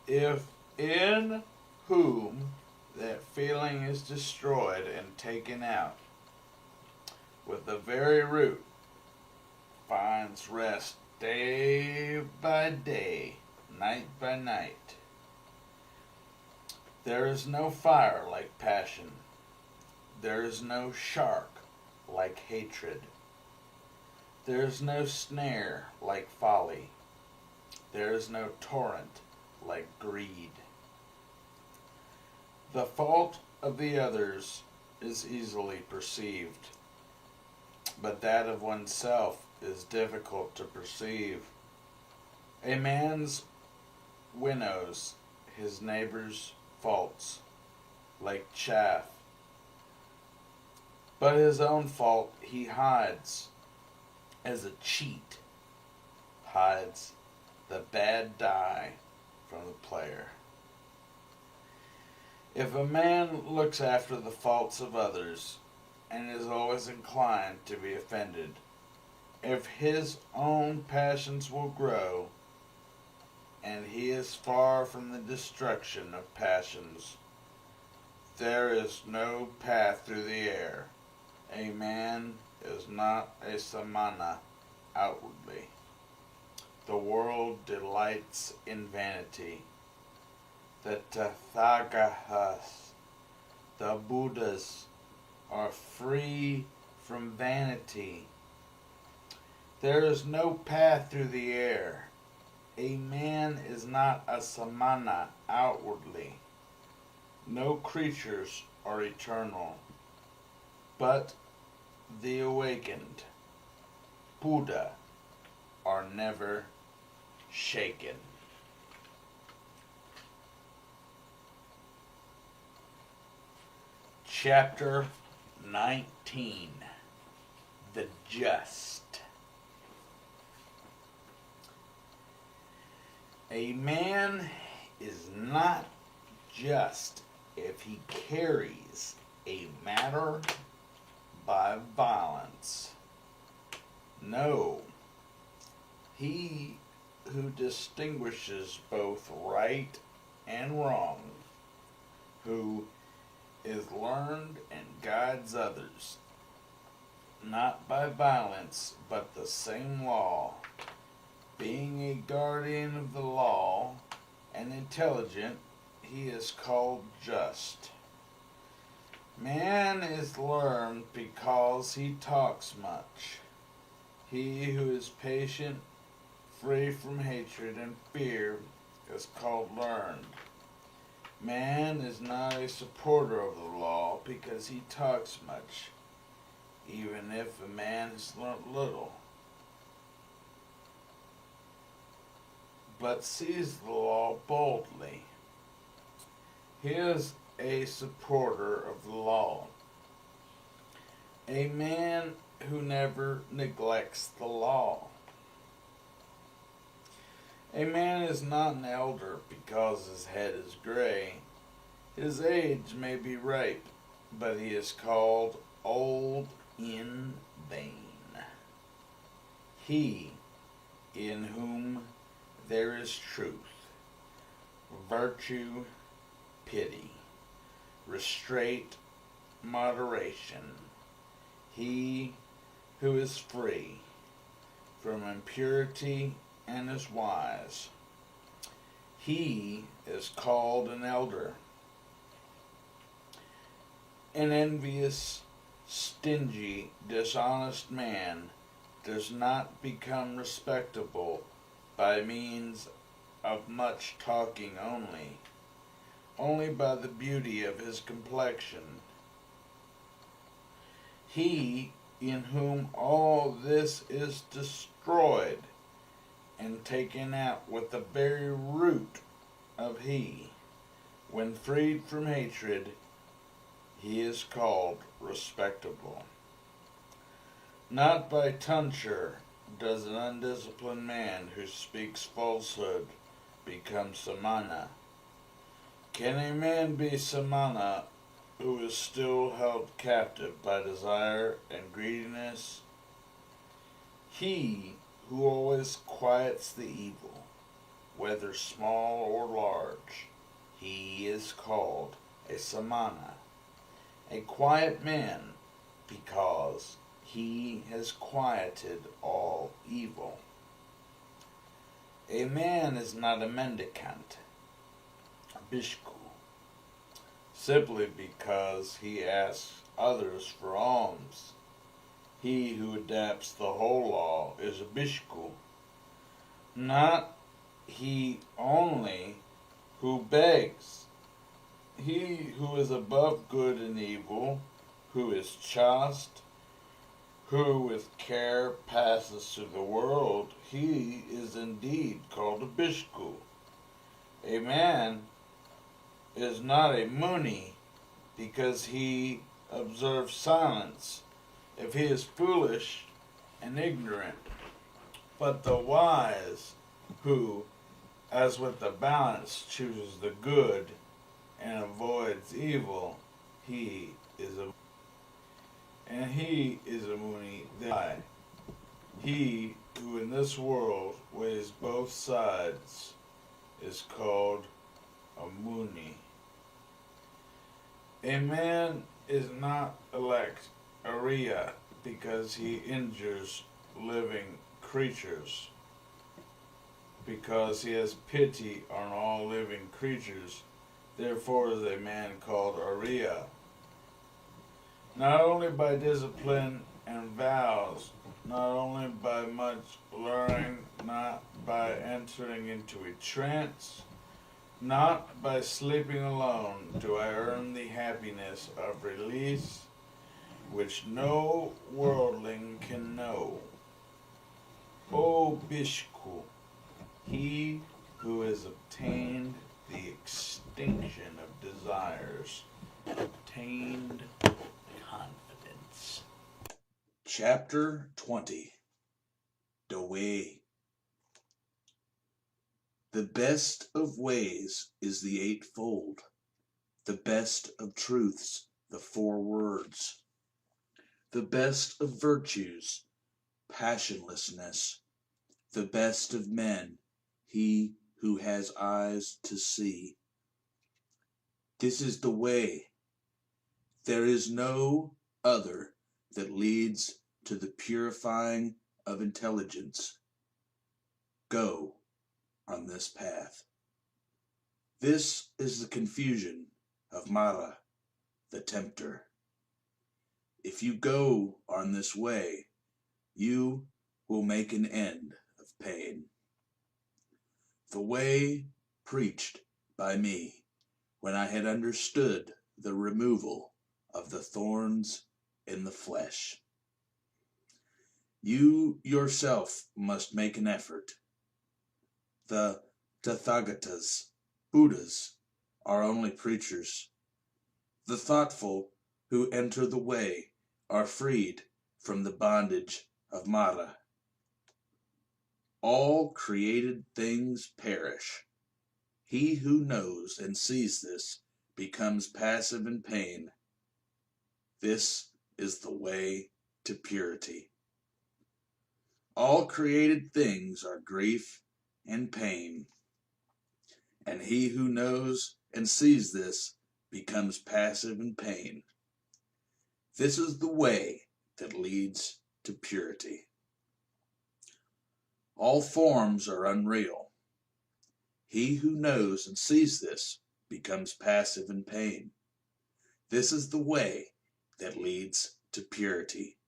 If in whom that feeling is destroyed and taken out, with the very root, finds rest day by day, night by night. There is no fire like passion. There is no shark like hatred. There is no snare like folly. There is no torrent like greed. The fault of the others is easily perceived, but that of oneself is difficult to perceive. A man's winnows his neighbor's faults like chaff, but his own fault he hides as a cheat hides the bad die from the player. If a man looks after the faults of others and is always inclined to be offended, if his own passions will grow, and he is far from the destruction of passions, there is no path through the air. A man is not a samana outwardly. The world delights in vanity. The Tathagatas, the Buddhas, are free from vanity. There is no path through the air. A man is not a samana outwardly. No creatures are eternal, but the awakened, Buddha, are never shaken. Chapter 19. The Just. A man is not just if he carries a matter by violence. No, he who distinguishes both right and wrong, who is learned and guides others, not by violence, but the same law, Being a guardian of the law and intelligent, he is called just. Man is learned because he talks much. He who is patient, free from hatred and fear, is called learned. Man is not a supporter of the law because he talks much, even if a man has learnt little, but sees the law boldly. He is a supporter of the law. A man who never neglects the law. A man is not an elder because his head is gray. His age may be ripe, but he is called old in vain. He in whom there is truth, virtue, pity, restraint, moderation. He who is free from impurity and is wise. He is called an elder. An envious, stingy, dishonest man does not become respectable by means of much talking only by the beauty of his complexion. He in whom all this is destroyed and taken out with the very root of he, when freed from hatred, he is called respectable. Not by tonsure does an undisciplined man who speaks falsehood become samana. Can a man be samana who is still held captive by desire and greediness? He who always quiets the evil, whether small or large, he is called a samana, a quiet man, because he has quieted all evil. A man is not a mendicant, a bhikkhù, simply because he asks others for alms. He who adapts the whole law is a bhikkhù. Not he only who begs. He who is above good and evil, who is chaste, who with care passes through the world, he is indeed called a bhikkhù. A man is not a muni because he observes silence, if he is foolish and ignorant, but the wise who, as with the balance, chooses the good and avoids evil, he is a muni. He who in this world weighs both sides is called a muni. A man is not elect Ariya because he injures living creatures, because he has pity on all living creatures. Therefore is a man called Ariya. Not only by discipline and vows, not only by much learning, not by entering into a trance, not by sleeping alone do I earn the happiness of release, which no worldling can know. O bhikkhù, he who has obtained the extinction of desires, obtained confidence. Chapter 20. The Way. The best of ways is the eightfold, the best of truths, the 4 words, the best of virtues, passionlessness, the best of men, he who has eyes to see. This is the way. There is no other that leads to the purifying of intelligence. go on this path. This is the confusion of Mara, the tempter. If you go on this way, you will make an end of pain. The way preached by me when I had understood the removal of the thorns in the flesh. You yourself must make an effort. The Tathagatas, Buddhas, are only preachers. The thoughtful who enter the way are freed from the bondage of Mara. All created things perish. He who knows and sees this becomes passive in pain. This is the way to purity. All created things are grief and pain, and he who knows and sees this becomes passive in pain. This is the way that leads to purity. All forms are unreal. He who knows and sees this becomes passive in pain. This is the way that leads to purity.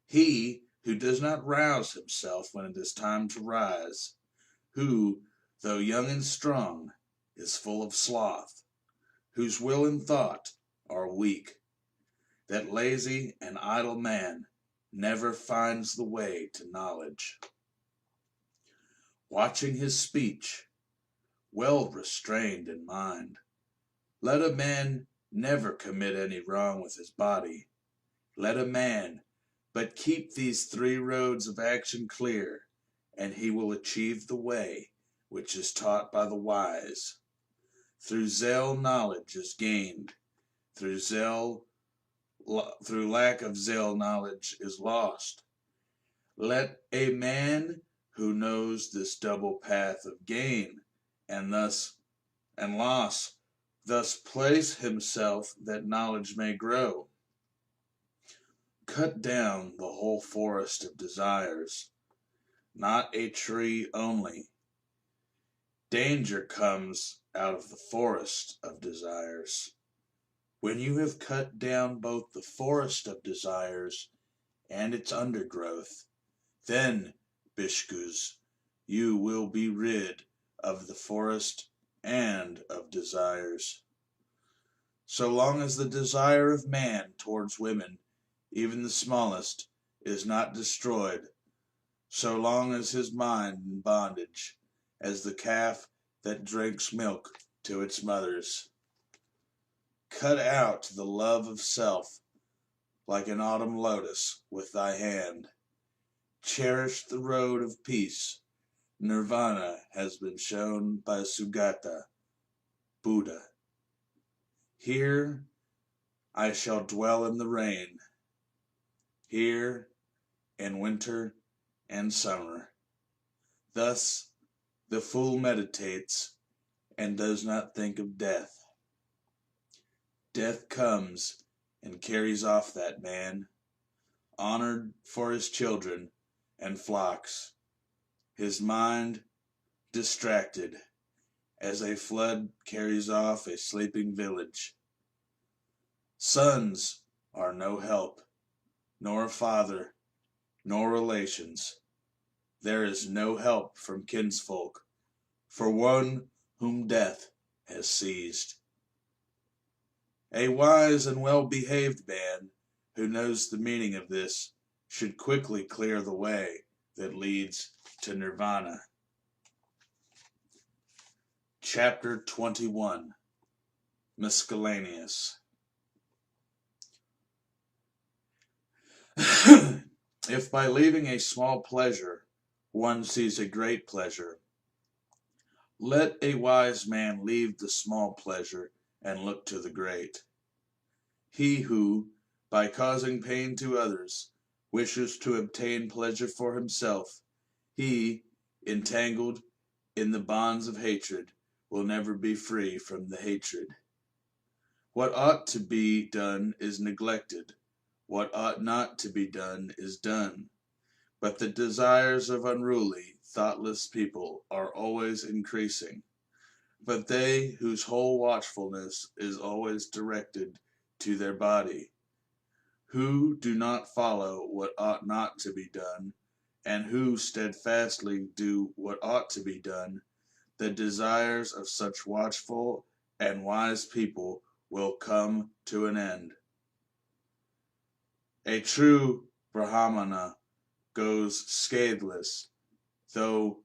He who does not rouse himself when it is time to rise, who, though young and strong, is full of sloth, whose will and thought are weak, that lazy and idle man never finds the way to knowledge. Watching his speech, well restrained in mind, let a man never commit any wrong with his body. Let a man but keep these three roads of action clear, and he will achieve the way which is taught by the wise. Through zeal knowledge is gained. Through lack of zeal knowledge is lost. Let a man who knows this double path of gain and loss thus place himself that knowledge may grow. Cut down the whole forest of desires, not a tree only. Danger comes out of the forest of desires. When you have cut down both the forest of desires and its undergrowth, then, bhikkhus, you will be rid of the forest and of desires. So long as the desire of man towards women, even the smallest, is not destroyed, so long is his mind in bondage, as the calf that drinks milk to its mothers. Cut out the love of self like an autumn lotus with thy hand. Cherish the road of peace. Nirvana has been shown by Sugata, Buddha. Here I shall dwell in the rain. Here in winter and summer. Thus the fool meditates and does not think of death. Death comes and carries off that man, honored for his children and flocks, his mind distracted, as a flood carries off a sleeping village. Sons are no help, nor a father, nor relations. There is no help from kinsfolk, for one whom death has seized. A wise and well-behaved man who knows the meaning of this should quickly clear the way that leads to nirvana. Chapter 21, Miscellaneous. If by leaving a small pleasure one sees a great pleasure, let a wise man leave the small pleasure and look to the great. He who, by causing pain to others, wishes to obtain pleasure for himself, he, entangled in the bonds of hatred, will never be free from the hatred. What ought to be done is neglected. What ought not to be done is done. But the desires of unruly thoughtless people are always increasing, but they whose whole watchfulness is always directed to their body, who do not follow what ought not to be done, and who steadfastly do what ought to be done, the desires of such watchful and wise people will come to an end. A true Brahmana goes scatheless, though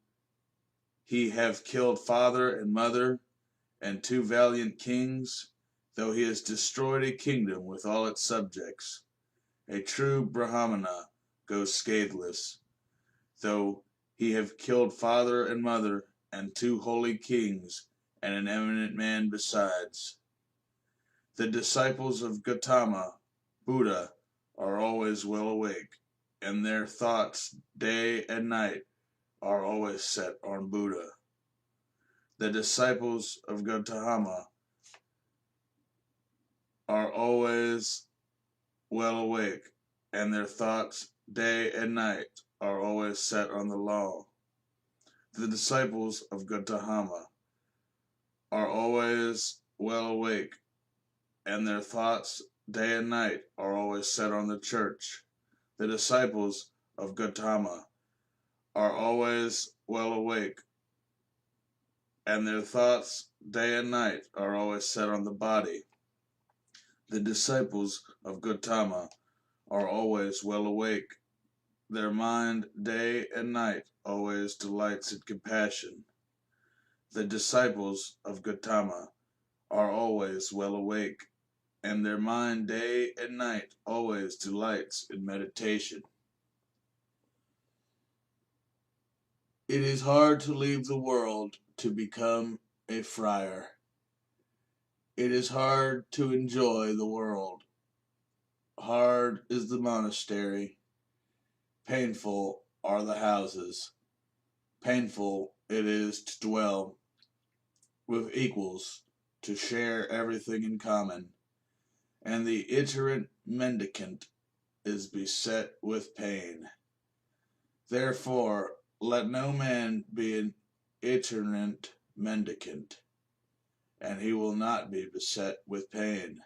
he have killed father and mother and 2 valiant kings, though he has destroyed a kingdom with all its subjects. A true Brahmana goes scatheless, though he have killed father and mother and 2 holy kings and an eminent man besides. The disciples of Gautama, Buddha, are always well awake, and their thoughts day and night are always set on Buddha. The disciples of Gautama are always well awake, and their thoughts day and night are always set on the law. The disciples of Gautama are always well awake, and their thoughts day and night are always set on the church. The disciples of Gautama are always well awake, and their thoughts day and night are always set on the body. The disciples of Gautama are always well awake. Their mind day and night always delights in compassion. The disciples of Gautama are always well awake, and their mind day and night always delights in meditation. It is hard to leave the world to become a friar. It is hard to enjoy the world. Hard is the monastery. Painful are the houses. Painful it is to dwell with equals, to share everything in common, and the itinerant mendicant is beset with pain. Therefore, let no man be an itinerant mendicant, and he will not be beset with pain.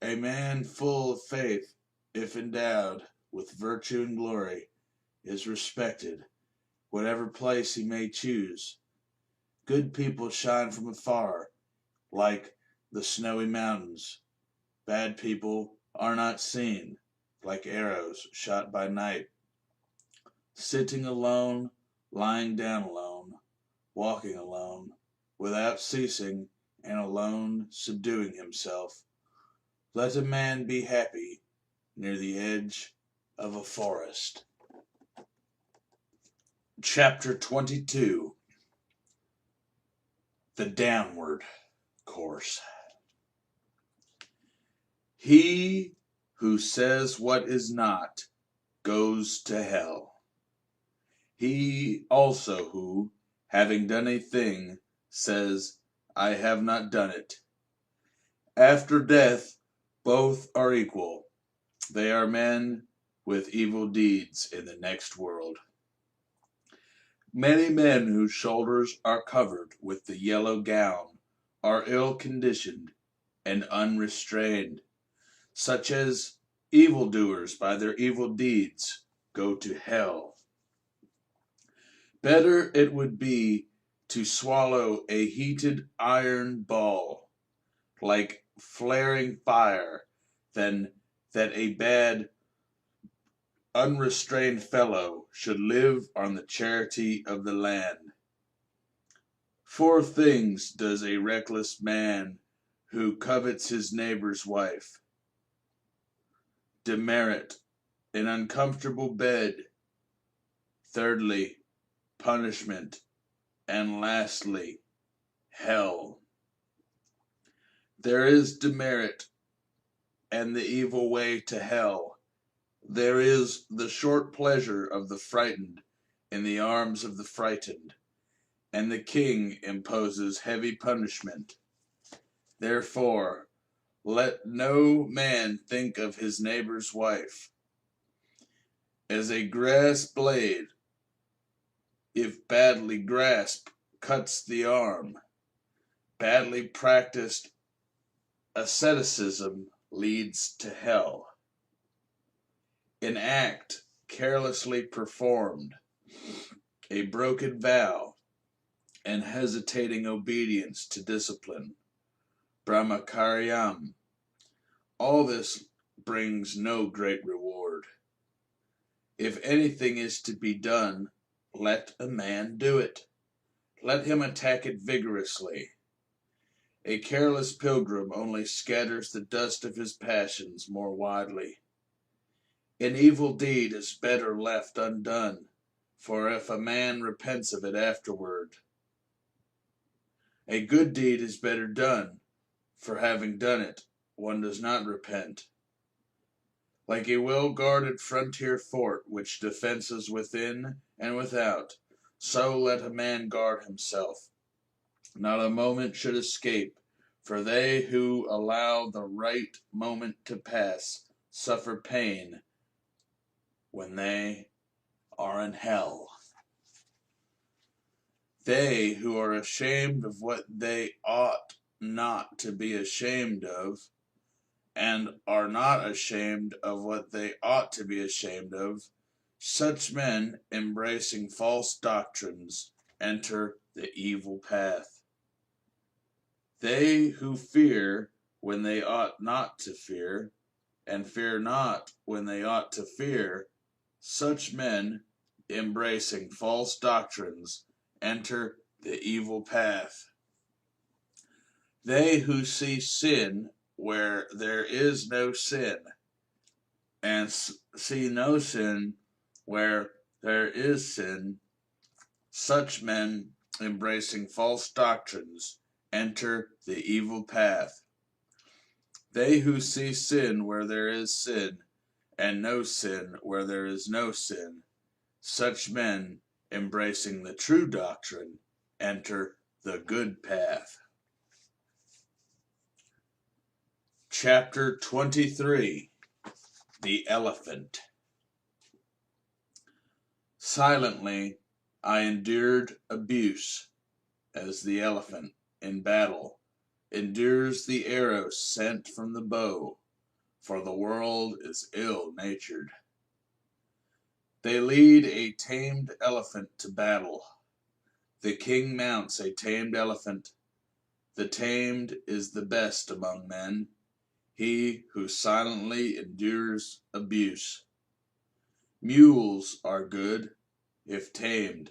A man full of faith, if endowed with virtue and glory, is respected, whatever place he may choose. Good people shine from afar, like the snowy mountains. Bad people are not seen, like arrows shot by night. Sitting alone, lying down alone, walking alone, without ceasing, and alone subduing himself. Let a man be happy near the edge of a forest. Chapter 22. The Downward Course. He who says what is not goes to hell. He also who, having done a thing, says, I have not done it. After death, both are equal. They are men with evil deeds in the next world. Many men whose shoulders are covered with the yellow gown are ill-conditioned and unrestrained, such as evildoers by their evil deeds go to hell. Better it would be to swallow a heated iron ball, like flaring fire, than that a bad, unrestrained fellow should live on the charity of the land. 4 things does a reckless man who covets his neighbor's wife: demerit, an uncomfortable bed; thirdly, punishment; and lastly, hell. There is demerit and the evil way to hell. There is the short pleasure of the frightened in the arms of the frightened, and the king imposes heavy punishment. Therefore, let no man think of his neighbor's wife as a grass blade if badly grasped, cuts the arm. Badly practiced asceticism leads to hell. An act carelessly performed, a broken vow, and hesitating obedience to discipline, brahmacharyam, all this brings no great reward. If anything is to be done, let a man do it. Let him attack it vigorously. A careless pilgrim only scatters the dust of his passions more widely. An evil deed is better left undone, for if a man repents of it afterward. A good deed is better done, for having done it, one does not repent. Like a well-guarded frontier fort which defenses within and without, so let a man guard himself. Not a moment should escape, for they who allow the right moment to pass suffer pain when they are in hell. They who are ashamed of what they ought not to be ashamed of, and are not ashamed of what they ought to be ashamed of, such men, embracing false doctrines, enter the evil path. They who fear when they ought not to fear, and fear not when they ought to fear, such men, embracing false doctrines, enter the evil path. They who see sin where there is no sin, and see no sin where there is sin, such men, embracing false doctrines, enter the evil path. They who see sin where there is sin, and no sin where there is no sin, such men, embracing the true doctrine, enter the good path. Chapter 23. The Elephant. Silently I endured abuse, as the elephant in battle endures the arrow sent from the bow, for the world is ill-natured. They lead a tamed elephant to battle. The king mounts a tamed elephant. The tamed is the best among men, he who silently endures abuse. Mules are good, if tamed,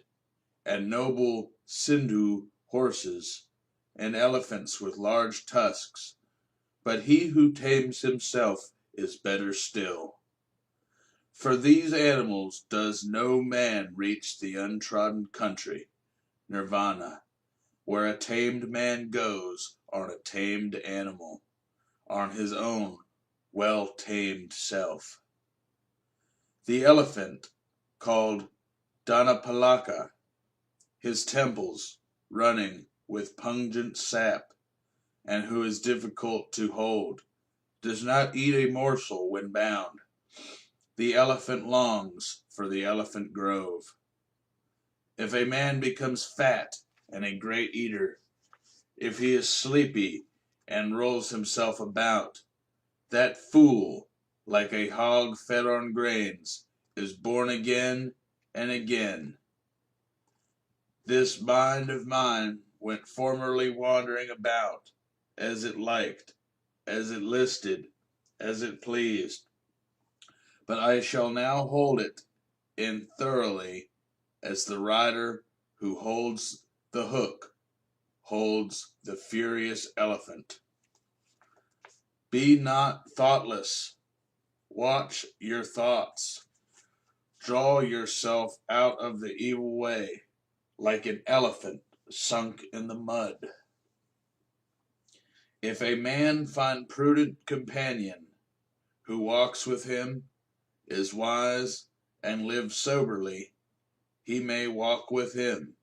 and noble Sindhu horses, and elephants with large tusks, but he who tames himself is better still. For these animals does no man reach the untrodden country, nirvana, where a tamed man goes on a tamed animal, on his own well-tamed self. The elephant, called Dhammapada, his temples running with pungent sap, and who is difficult to hold, does not eat a morsel when bound. The elephant longs for the elephant grove. If a man becomes fat and a great eater, if he is sleepy and rolls himself about, that fool, like a hog fed on grains, is born again and again. This mind of mine went formerly wandering about, as it liked, as it listed, as it pleased. But I shall now hold it in thoroughly, as the rider who holds the hook holds the furious elephant. Be not thoughtless. Watch your thoughts. Draw yourself out of the evil way, like an elephant sunk in the mud. If a man find prudent companion, who walks with him, is wise, and lives soberly, he may walk with him,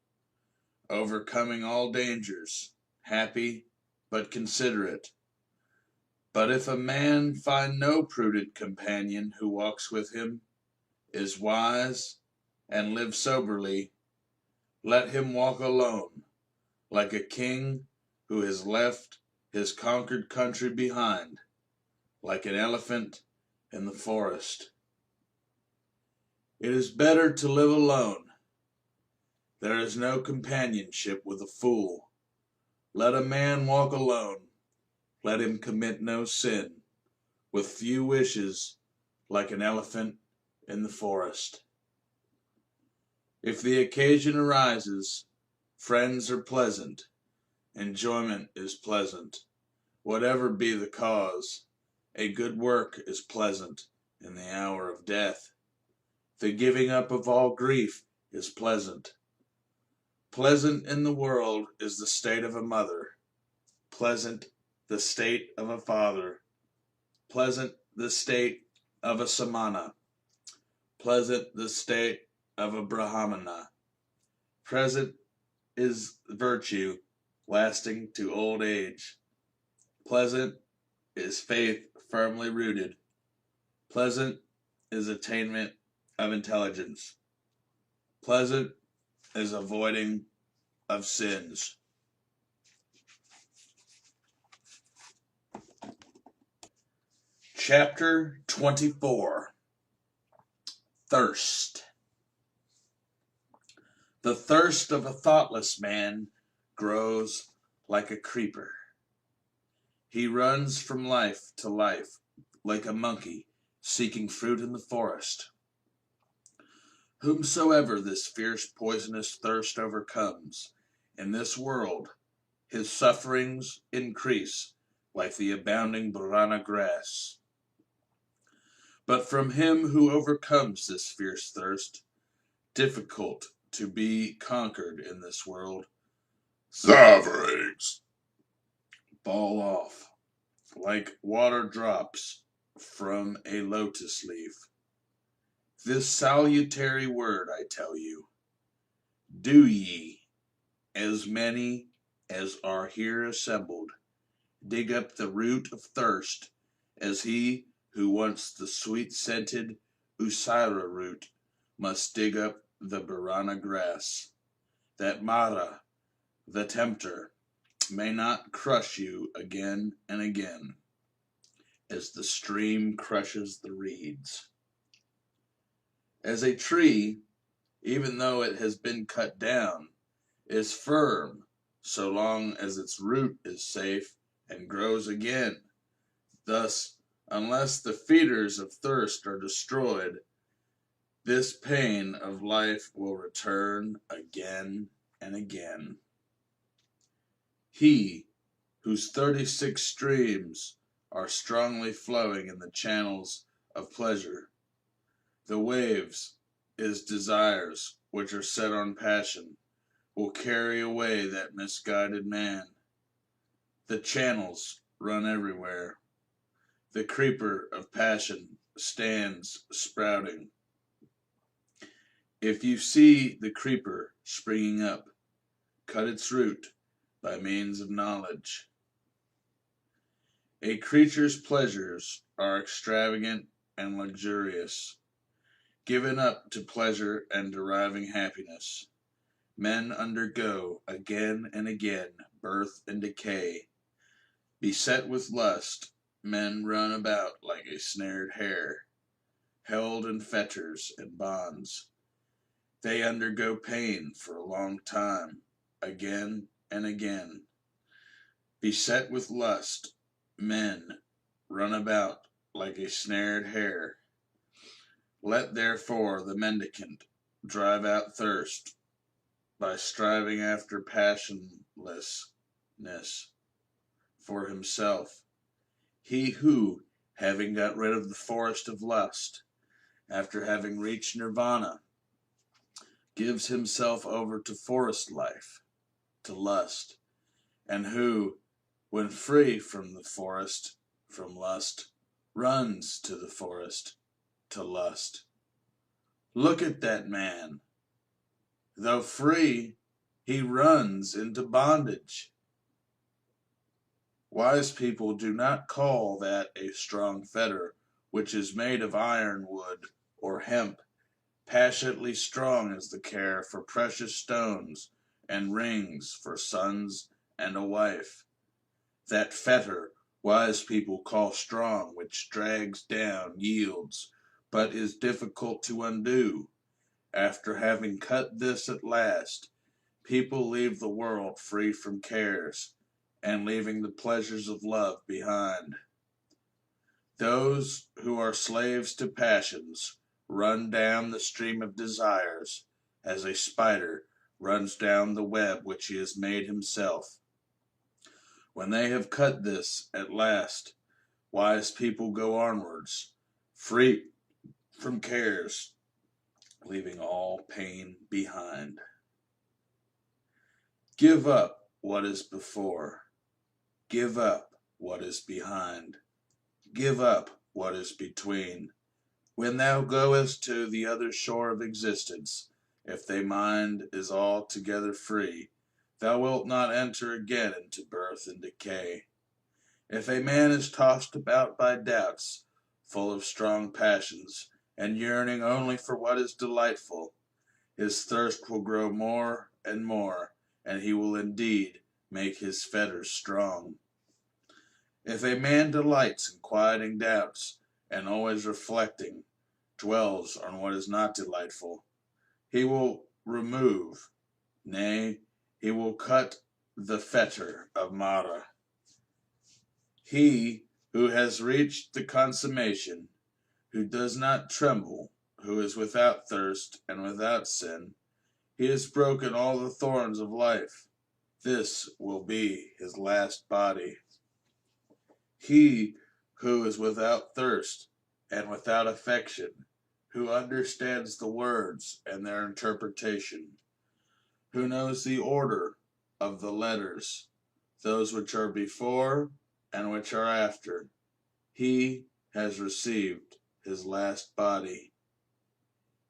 overcoming all dangers, happy but considerate. But if a man find no prudent companion who walks with him, is wise, and lives soberly, Let him walk alone, like a king who has left his conquered country behind, like an elephant in the forest. It is better to live alone. There is no companionship with a fool. Let a man walk alone. Let him commit no sin, with few wishes, like an elephant in the forest. If the occasion arises, friends are pleasant, enjoyment is pleasant. Whatever be the cause, a good work is pleasant in the hour of death. The giving up of all grief is pleasant. Pleasant in the world is the state of a mother, pleasant the state of a father, pleasant the state of a samana, pleasant the state of a brahmana. Pleasant is virtue lasting to old age. Pleasant is faith firmly rooted. Pleasant is attainment of intelligence. Pleasant is avoiding of sins. Chapter 24. Thirst. The thirst of a thoughtless man grows like a creeper. He runs from life to life like a monkey seeking fruit in the forest. Whomsoever this fierce poisonous thirst overcomes, in this world his sufferings increase like the abounding banana grass. But from him who overcomes this fierce thirst, difficult to be conquered in this world, sufferings fall off like water drops from a lotus leaf. This salutary word I tell you, do ye, as many as are here assembled, dig up the root of thirst, as he who wants the sweet-scented usira root must dig up the banana grass, that Mara, the tempter, may not crush you again and again, as the stream crushes the reeds. As a tree, even though it has been cut down, is firm so long as its root is safe and grows again. Thus, unless the feeders of thirst are destroyed, this pain of life will return again and again. He whose 36 streams are strongly flowing in the channels of pleasure, the waves, his desires, which are set on passion, will carry away that misguided man. The channels run everywhere. The creeper of passion stands sprouting. If you see the creeper springing up, cut its root by means of knowledge. A creature's pleasures are extravagant and luxurious. Given up to pleasure and deriving happiness, men undergo again and again birth and decay. Beset with lust, men run about like a snared hare, held in fetters and bonds. They undergo pain for a long time, again and again. Beset with lust, men run about like a snared hare. Let therefore the mendicant drive out thirst by striving after passionlessness for himself. He who, having got rid of the forest of lust, after having reached nirvana, gives himself over to forest life, to lust, and who, when free from the forest, from lust, runs to the forest, to lust. Look at that man. Though free, he runs into bondage. Wise people do not call that a strong fetter which is made of iron wood or hemp, Passionately strong is the care for precious stones and rings for sons and a wife. That fetter wise people call strong, which drags down, yields, but is difficult to undo. After having cut this at last, people leave the world free from cares, and leaving the pleasures of love behind. Those who are slaves to passions run down the stream of desires, as a spider runs down the web which he has made himself. When they have cut this at last, wise people go onwards, free from cares, leaving all pain behind. Give up what is before. Give up what is behind. Give up what is between. When thou goest to the other shore of existence, if thy mind is altogether free, thou wilt not enter again into birth and decay. If a man is tossed about by doubts, full of strong passions, and yearning only for what is delightful, his thirst will grow more and more, and he will indeed make his fetters strong. If a man delights in quieting doubts, and always reflecting, dwells on what is not delightful, he will remove, nay, he will cut the fetter of Mara. He who has reached the consummation, who does not tremble, who is without thirst and without sin, he has broken all the thorns of life. This will be his last body. He who is without thirst and without affection, who understands the words and their interpretation, who knows the order of the letters, those which are before and which are after, he has received his last body.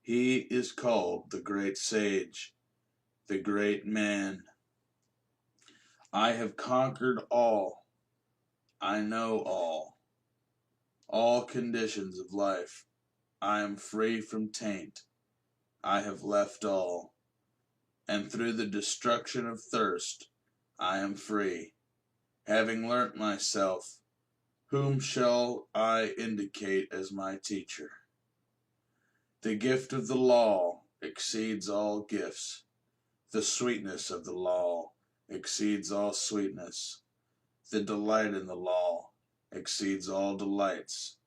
He is called the great sage, the great man. I have conquered all. I know all conditions of life. I am free from taint. I have left all, and through the destruction of thirst, I am free. Having learnt myself, whom shall I indicate as my teacher? The gift of the law exceeds all gifts. The sweetness of the law exceeds all sweetness. The delight in the law exceeds all delights.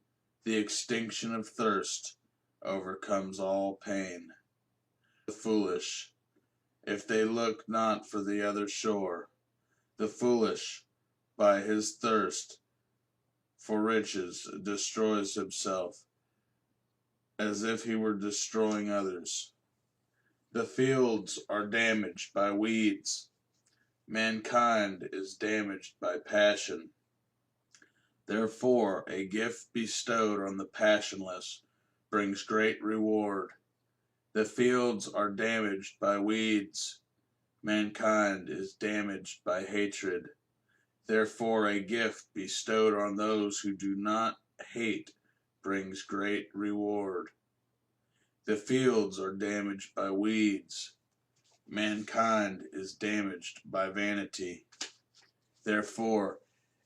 The extinction of thirst overcomes all pain. The foolish, if they look not for the other shore, the foolish, by his thirst for riches, destroys himself, as if he were destroying others. The fields are damaged by weeds. Mankind is damaged by passion. Therefore, a gift bestowed on the passionless brings great reward. The fields are damaged by weeds. Mankind is damaged by hatred. Therefore, a gift bestowed on those who do not hate brings great reward. The fields are damaged by weeds. Mankind is damaged by vanity. Therefore,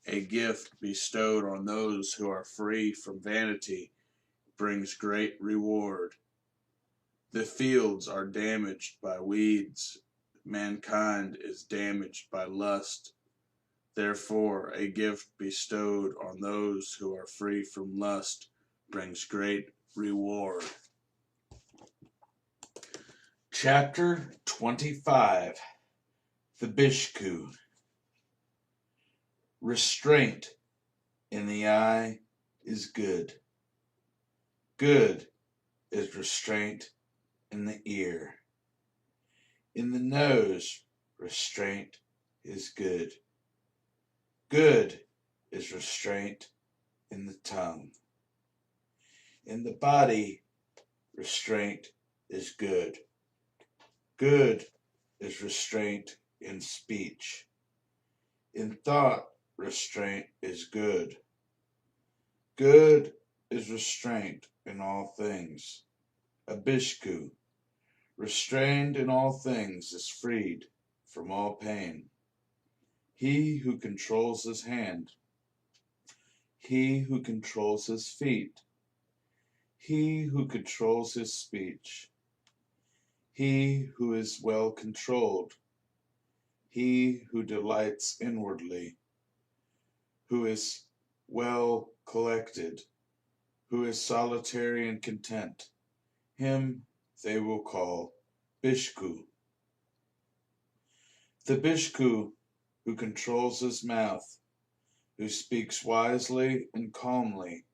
a gift bestowed on those who are free from vanity brings great reward. The fields are damaged by weeds. Mankind is damaged by lust. Therefore, a gift bestowed on those who are free from lust brings great reward. Chapter 25. The Bhikkhu. Restraint in the eye is good. Good is restraint in the ear. In the nose, restraint is good. Good is restraint in the tongue. In the body, restraint is good. Good is restraint in speech. In thought, restraint is good. Good is restraint in all things. A bhikkhu, restrained in all things, is freed from all pain. He who controls his hand, he who controls his feet, he who controls his speech, he who is well controlled, he who delights inwardly, who is well collected, who is solitary and content, him they will call bhikkhu. The bhikkhu who controls his mouth, who speaks wisely and calmly,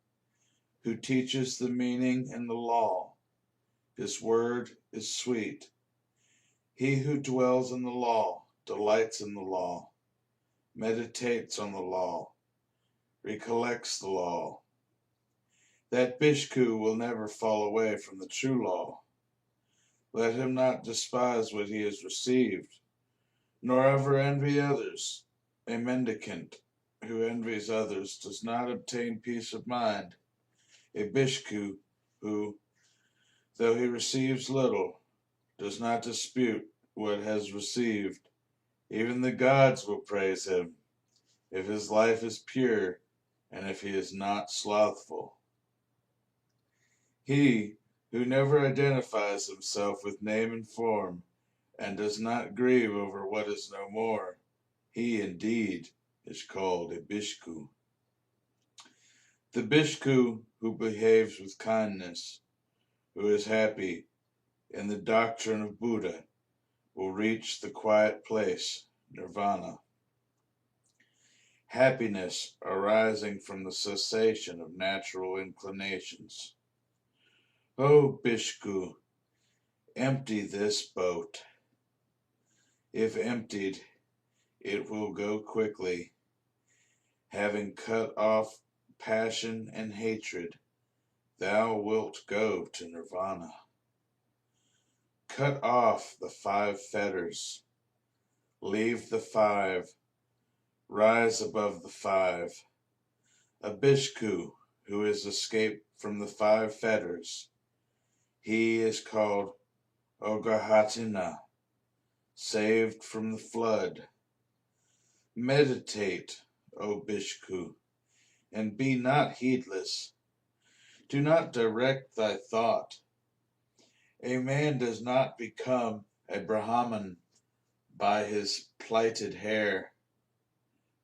who teaches the meaning and the law, his word is sweet. He who dwells in the law delights in the law, meditates on the law, recollects the law. That bhikkhu will never fall away from the true law. Let him not despise what he has received, nor ever envy others. A mendicant who envies others does not obtain peace of mind. A bhikkhu who, though he receives little, does not dispute what has received. Even the gods will praise him, if his life is pure and if he is not slothful. He who never identifies himself with name and form, and does not grieve over what is no more, he indeed is called a bhikkhu. The bhikkhu who behaves with kindness, who is happy in the doctrine of Buddha, will reach the quiet place, nirvana. Happiness arising from the cessation of natural inclinations. O bhikkhu, empty this boat. If emptied, it will go quickly. Having cut off passion and hatred, thou wilt go to nirvana. Cut off the 5 fetters. Leave the 5. Rise above the 5. A bhikkhu who has escaped from the 5 fetters, he is called Ogahatina, saved from the flood. Meditate, O bhikkhu, and be not heedless. Do not direct thy thought. A man does not become a Brahman by his plaited hair,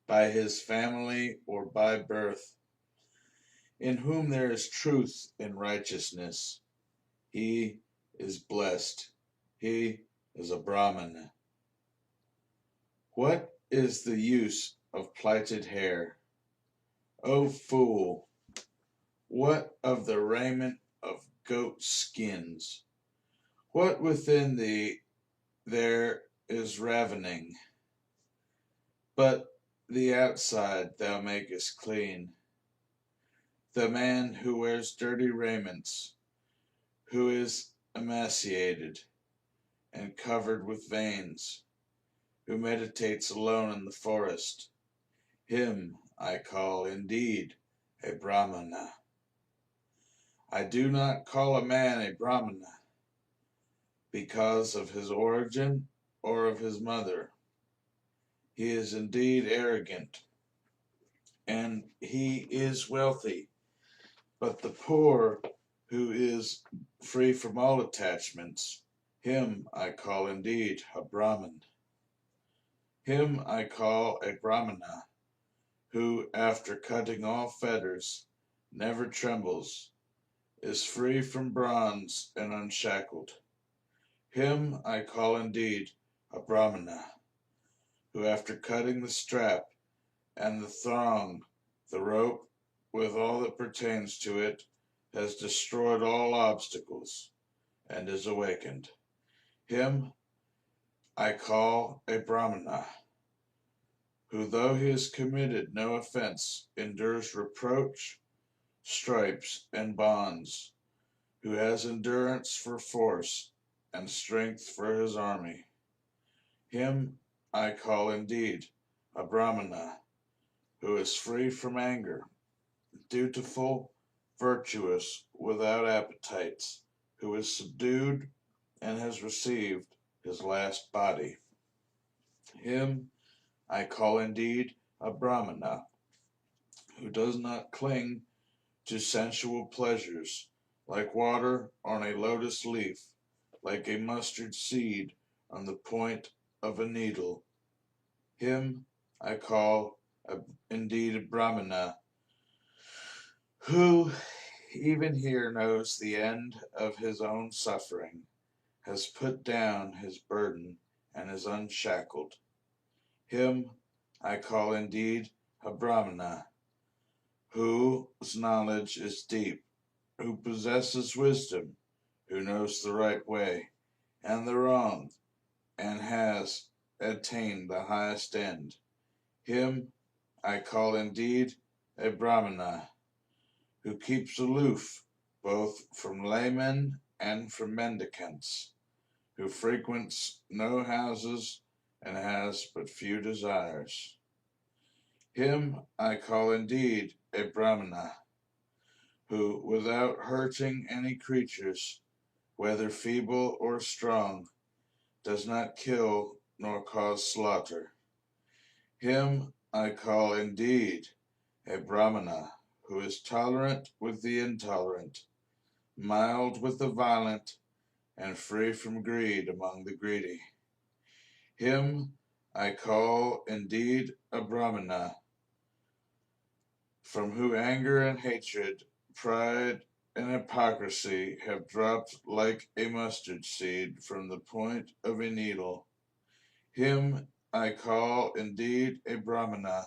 by his family, or by birth. In whom there is truth and righteousness, he is blessed. He is a Brahman. What is the use of plaited hair? O fool! What of the raiment of goat skins? What within thee there is ravening? But the outside thou makest clean. The man who wears dirty raiments, who is emaciated and covered with veins, who meditates alone in the forest, him I call indeed a Brahmana. I do not call a man a Brahmana because of his origin or of his mother. He is indeed arrogant, and he is wealthy, but the poor who is free from all attachments, him I call indeed a Brahman. Him I call a Brahmana, who, after cutting all fetters, never trembles, is free from bronze and unshackled. Him I call indeed a Brahmana, who, after cutting the strap and the thong, the rope, with all that pertains to it, has destroyed all obstacles, and is awakened. Him I call a Brahmana, who, though he has committed no offense, endures reproach, stripes, and bonds, who has endurance for force, and strength for his army. Him I call indeed a Brahmana, who is free from anger, dutiful, virtuous, without appetites, who is subdued and has received his last body. Him I call indeed a Brahmana, who does not cling to sensual pleasures, like water on a lotus leaf, like a mustard seed on the point of a needle. Him I call indeed a Brahmana, who even here knows the end of his own suffering, has put down his burden, and is unshackled. Him I call indeed a Brahmana, whose knowledge is deep, who possesses wisdom, who knows the right way and the wrong, and has attained the highest end. Him I call indeed a Brahmana, who keeps aloof both from laymen and from mendicants, who frequents no houses and has but few desires. Him I call indeed a Brahmana, who, without hurting any creatures, whether feeble or strong, does not kill nor cause slaughter. Him I call indeed a Brahmana, who is tolerant with the intolerant, mild with the violent, and free from greed among the greedy. Him I call indeed a Brahmana, from whom anger and hatred, pride and hypocrisy have dropped like a mustard seed from the point of a needle. Him I call indeed a Brahmana,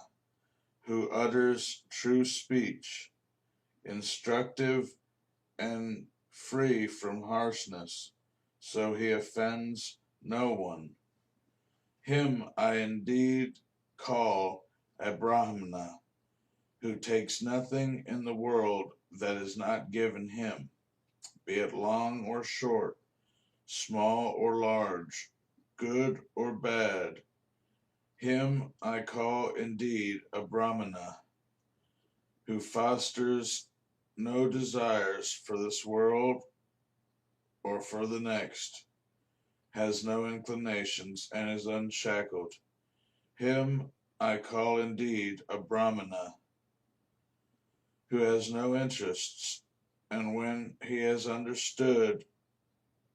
who utters true speech, instructive and free from harshness, so he offends no one. Him I indeed call a Brahmana, who takes nothing in the world that is not given him, be it long or short, small or large, good or bad. Him I call indeed a Brahmana, who fosters no desires for this world or for the next, has no inclinations, and is unshackled. Him I call indeed a Brahmana, who has no interests, and when he has understood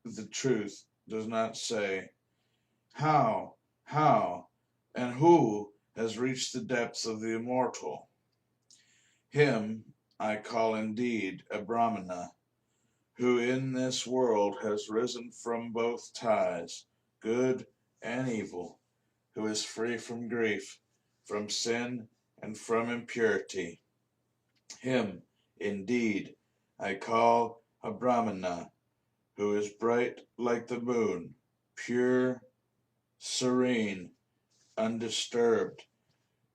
the truth, does not say, how, and who has reached the depths of the immortal? Him I call indeed a Brahmana, who in this world has risen from both ties, good and evil, who is free from grief, from sin, and from impurity. Him, indeed, I call a Brahmana, who is bright like the moon, pure, serene, undisturbed,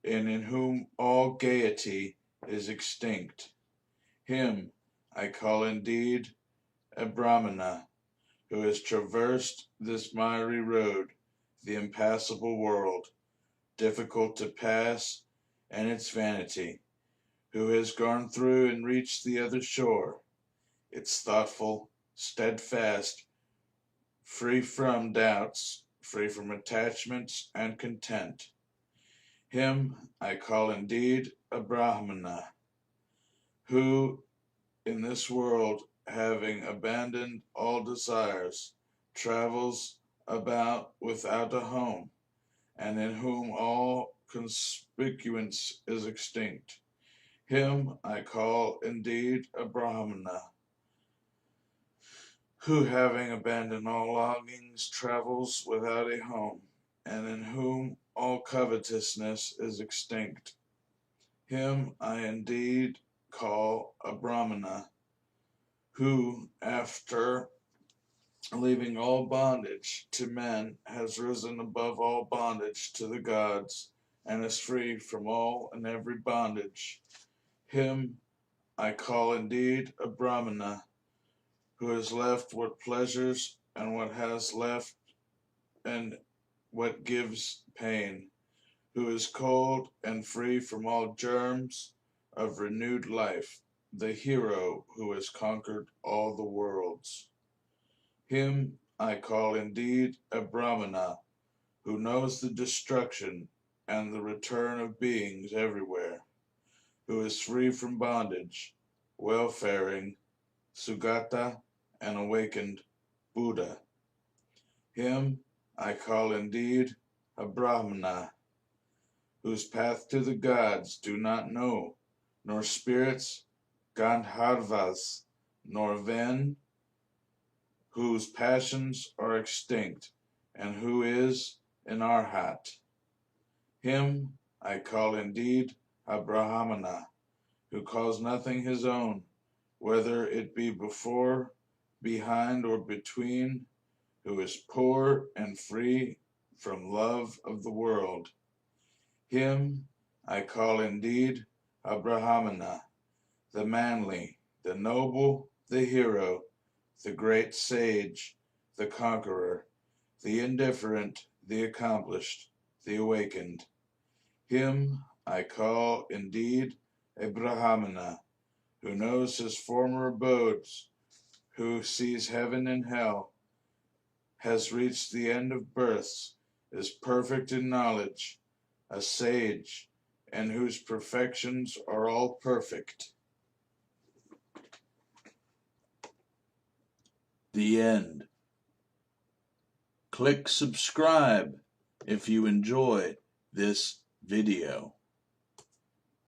and in whom all gaiety is extinct. Him I call indeed a Brahmana, who has traversed this miry road, the impassable world, difficult to pass, and its vanity, who has gone through and reached the other shore, its thoughtful, steadfast, free from doubts, free from attachments, and content. Him I call indeed a Brahmana, who in this world, having abandoned all desires, travels about without a home, and in whom all conspicuance is extinct. Him I call indeed a Brahmana, who having abandoned all longings, travels without a home, and in whom all covetousness is extinct. Him I indeed call a Brahmana, who, after leaving all bondage to men, has risen above all bondage to the gods, and is free from all and every bondage. Him I call indeed a Brahmana, who has left what pleasures and what has left and what gives pain, who is cold and free from all germs of renewed life, the hero who has conquered all the worlds. Him I call indeed a Brahmana, who knows the destruction and the return of beings everywhere, who is free from bondage, well-faring, Sugata, and awakened Buddha. Him I call indeed a Brahmana, whose path to the gods do not know, nor spirits, Gandharvas, nor Ven, whose passions are extinct, and who is an Arhat. Him I call indeed a Brahmana, who calls nothing his own, whether it be before, behind, or between, who is poor and free from love of the world. Him I call indeed a Brahmana, the manly, the noble, the hero, the great sage, the conqueror, the indifferent, the accomplished, the awakened. Him I call indeed a Brahmana, who knows his former abodes, who sees heaven and hell, has reached the end of births, is perfect in knowledge, a sage, and whose perfections are all perfect. The end. Click subscribe if you enjoy this video.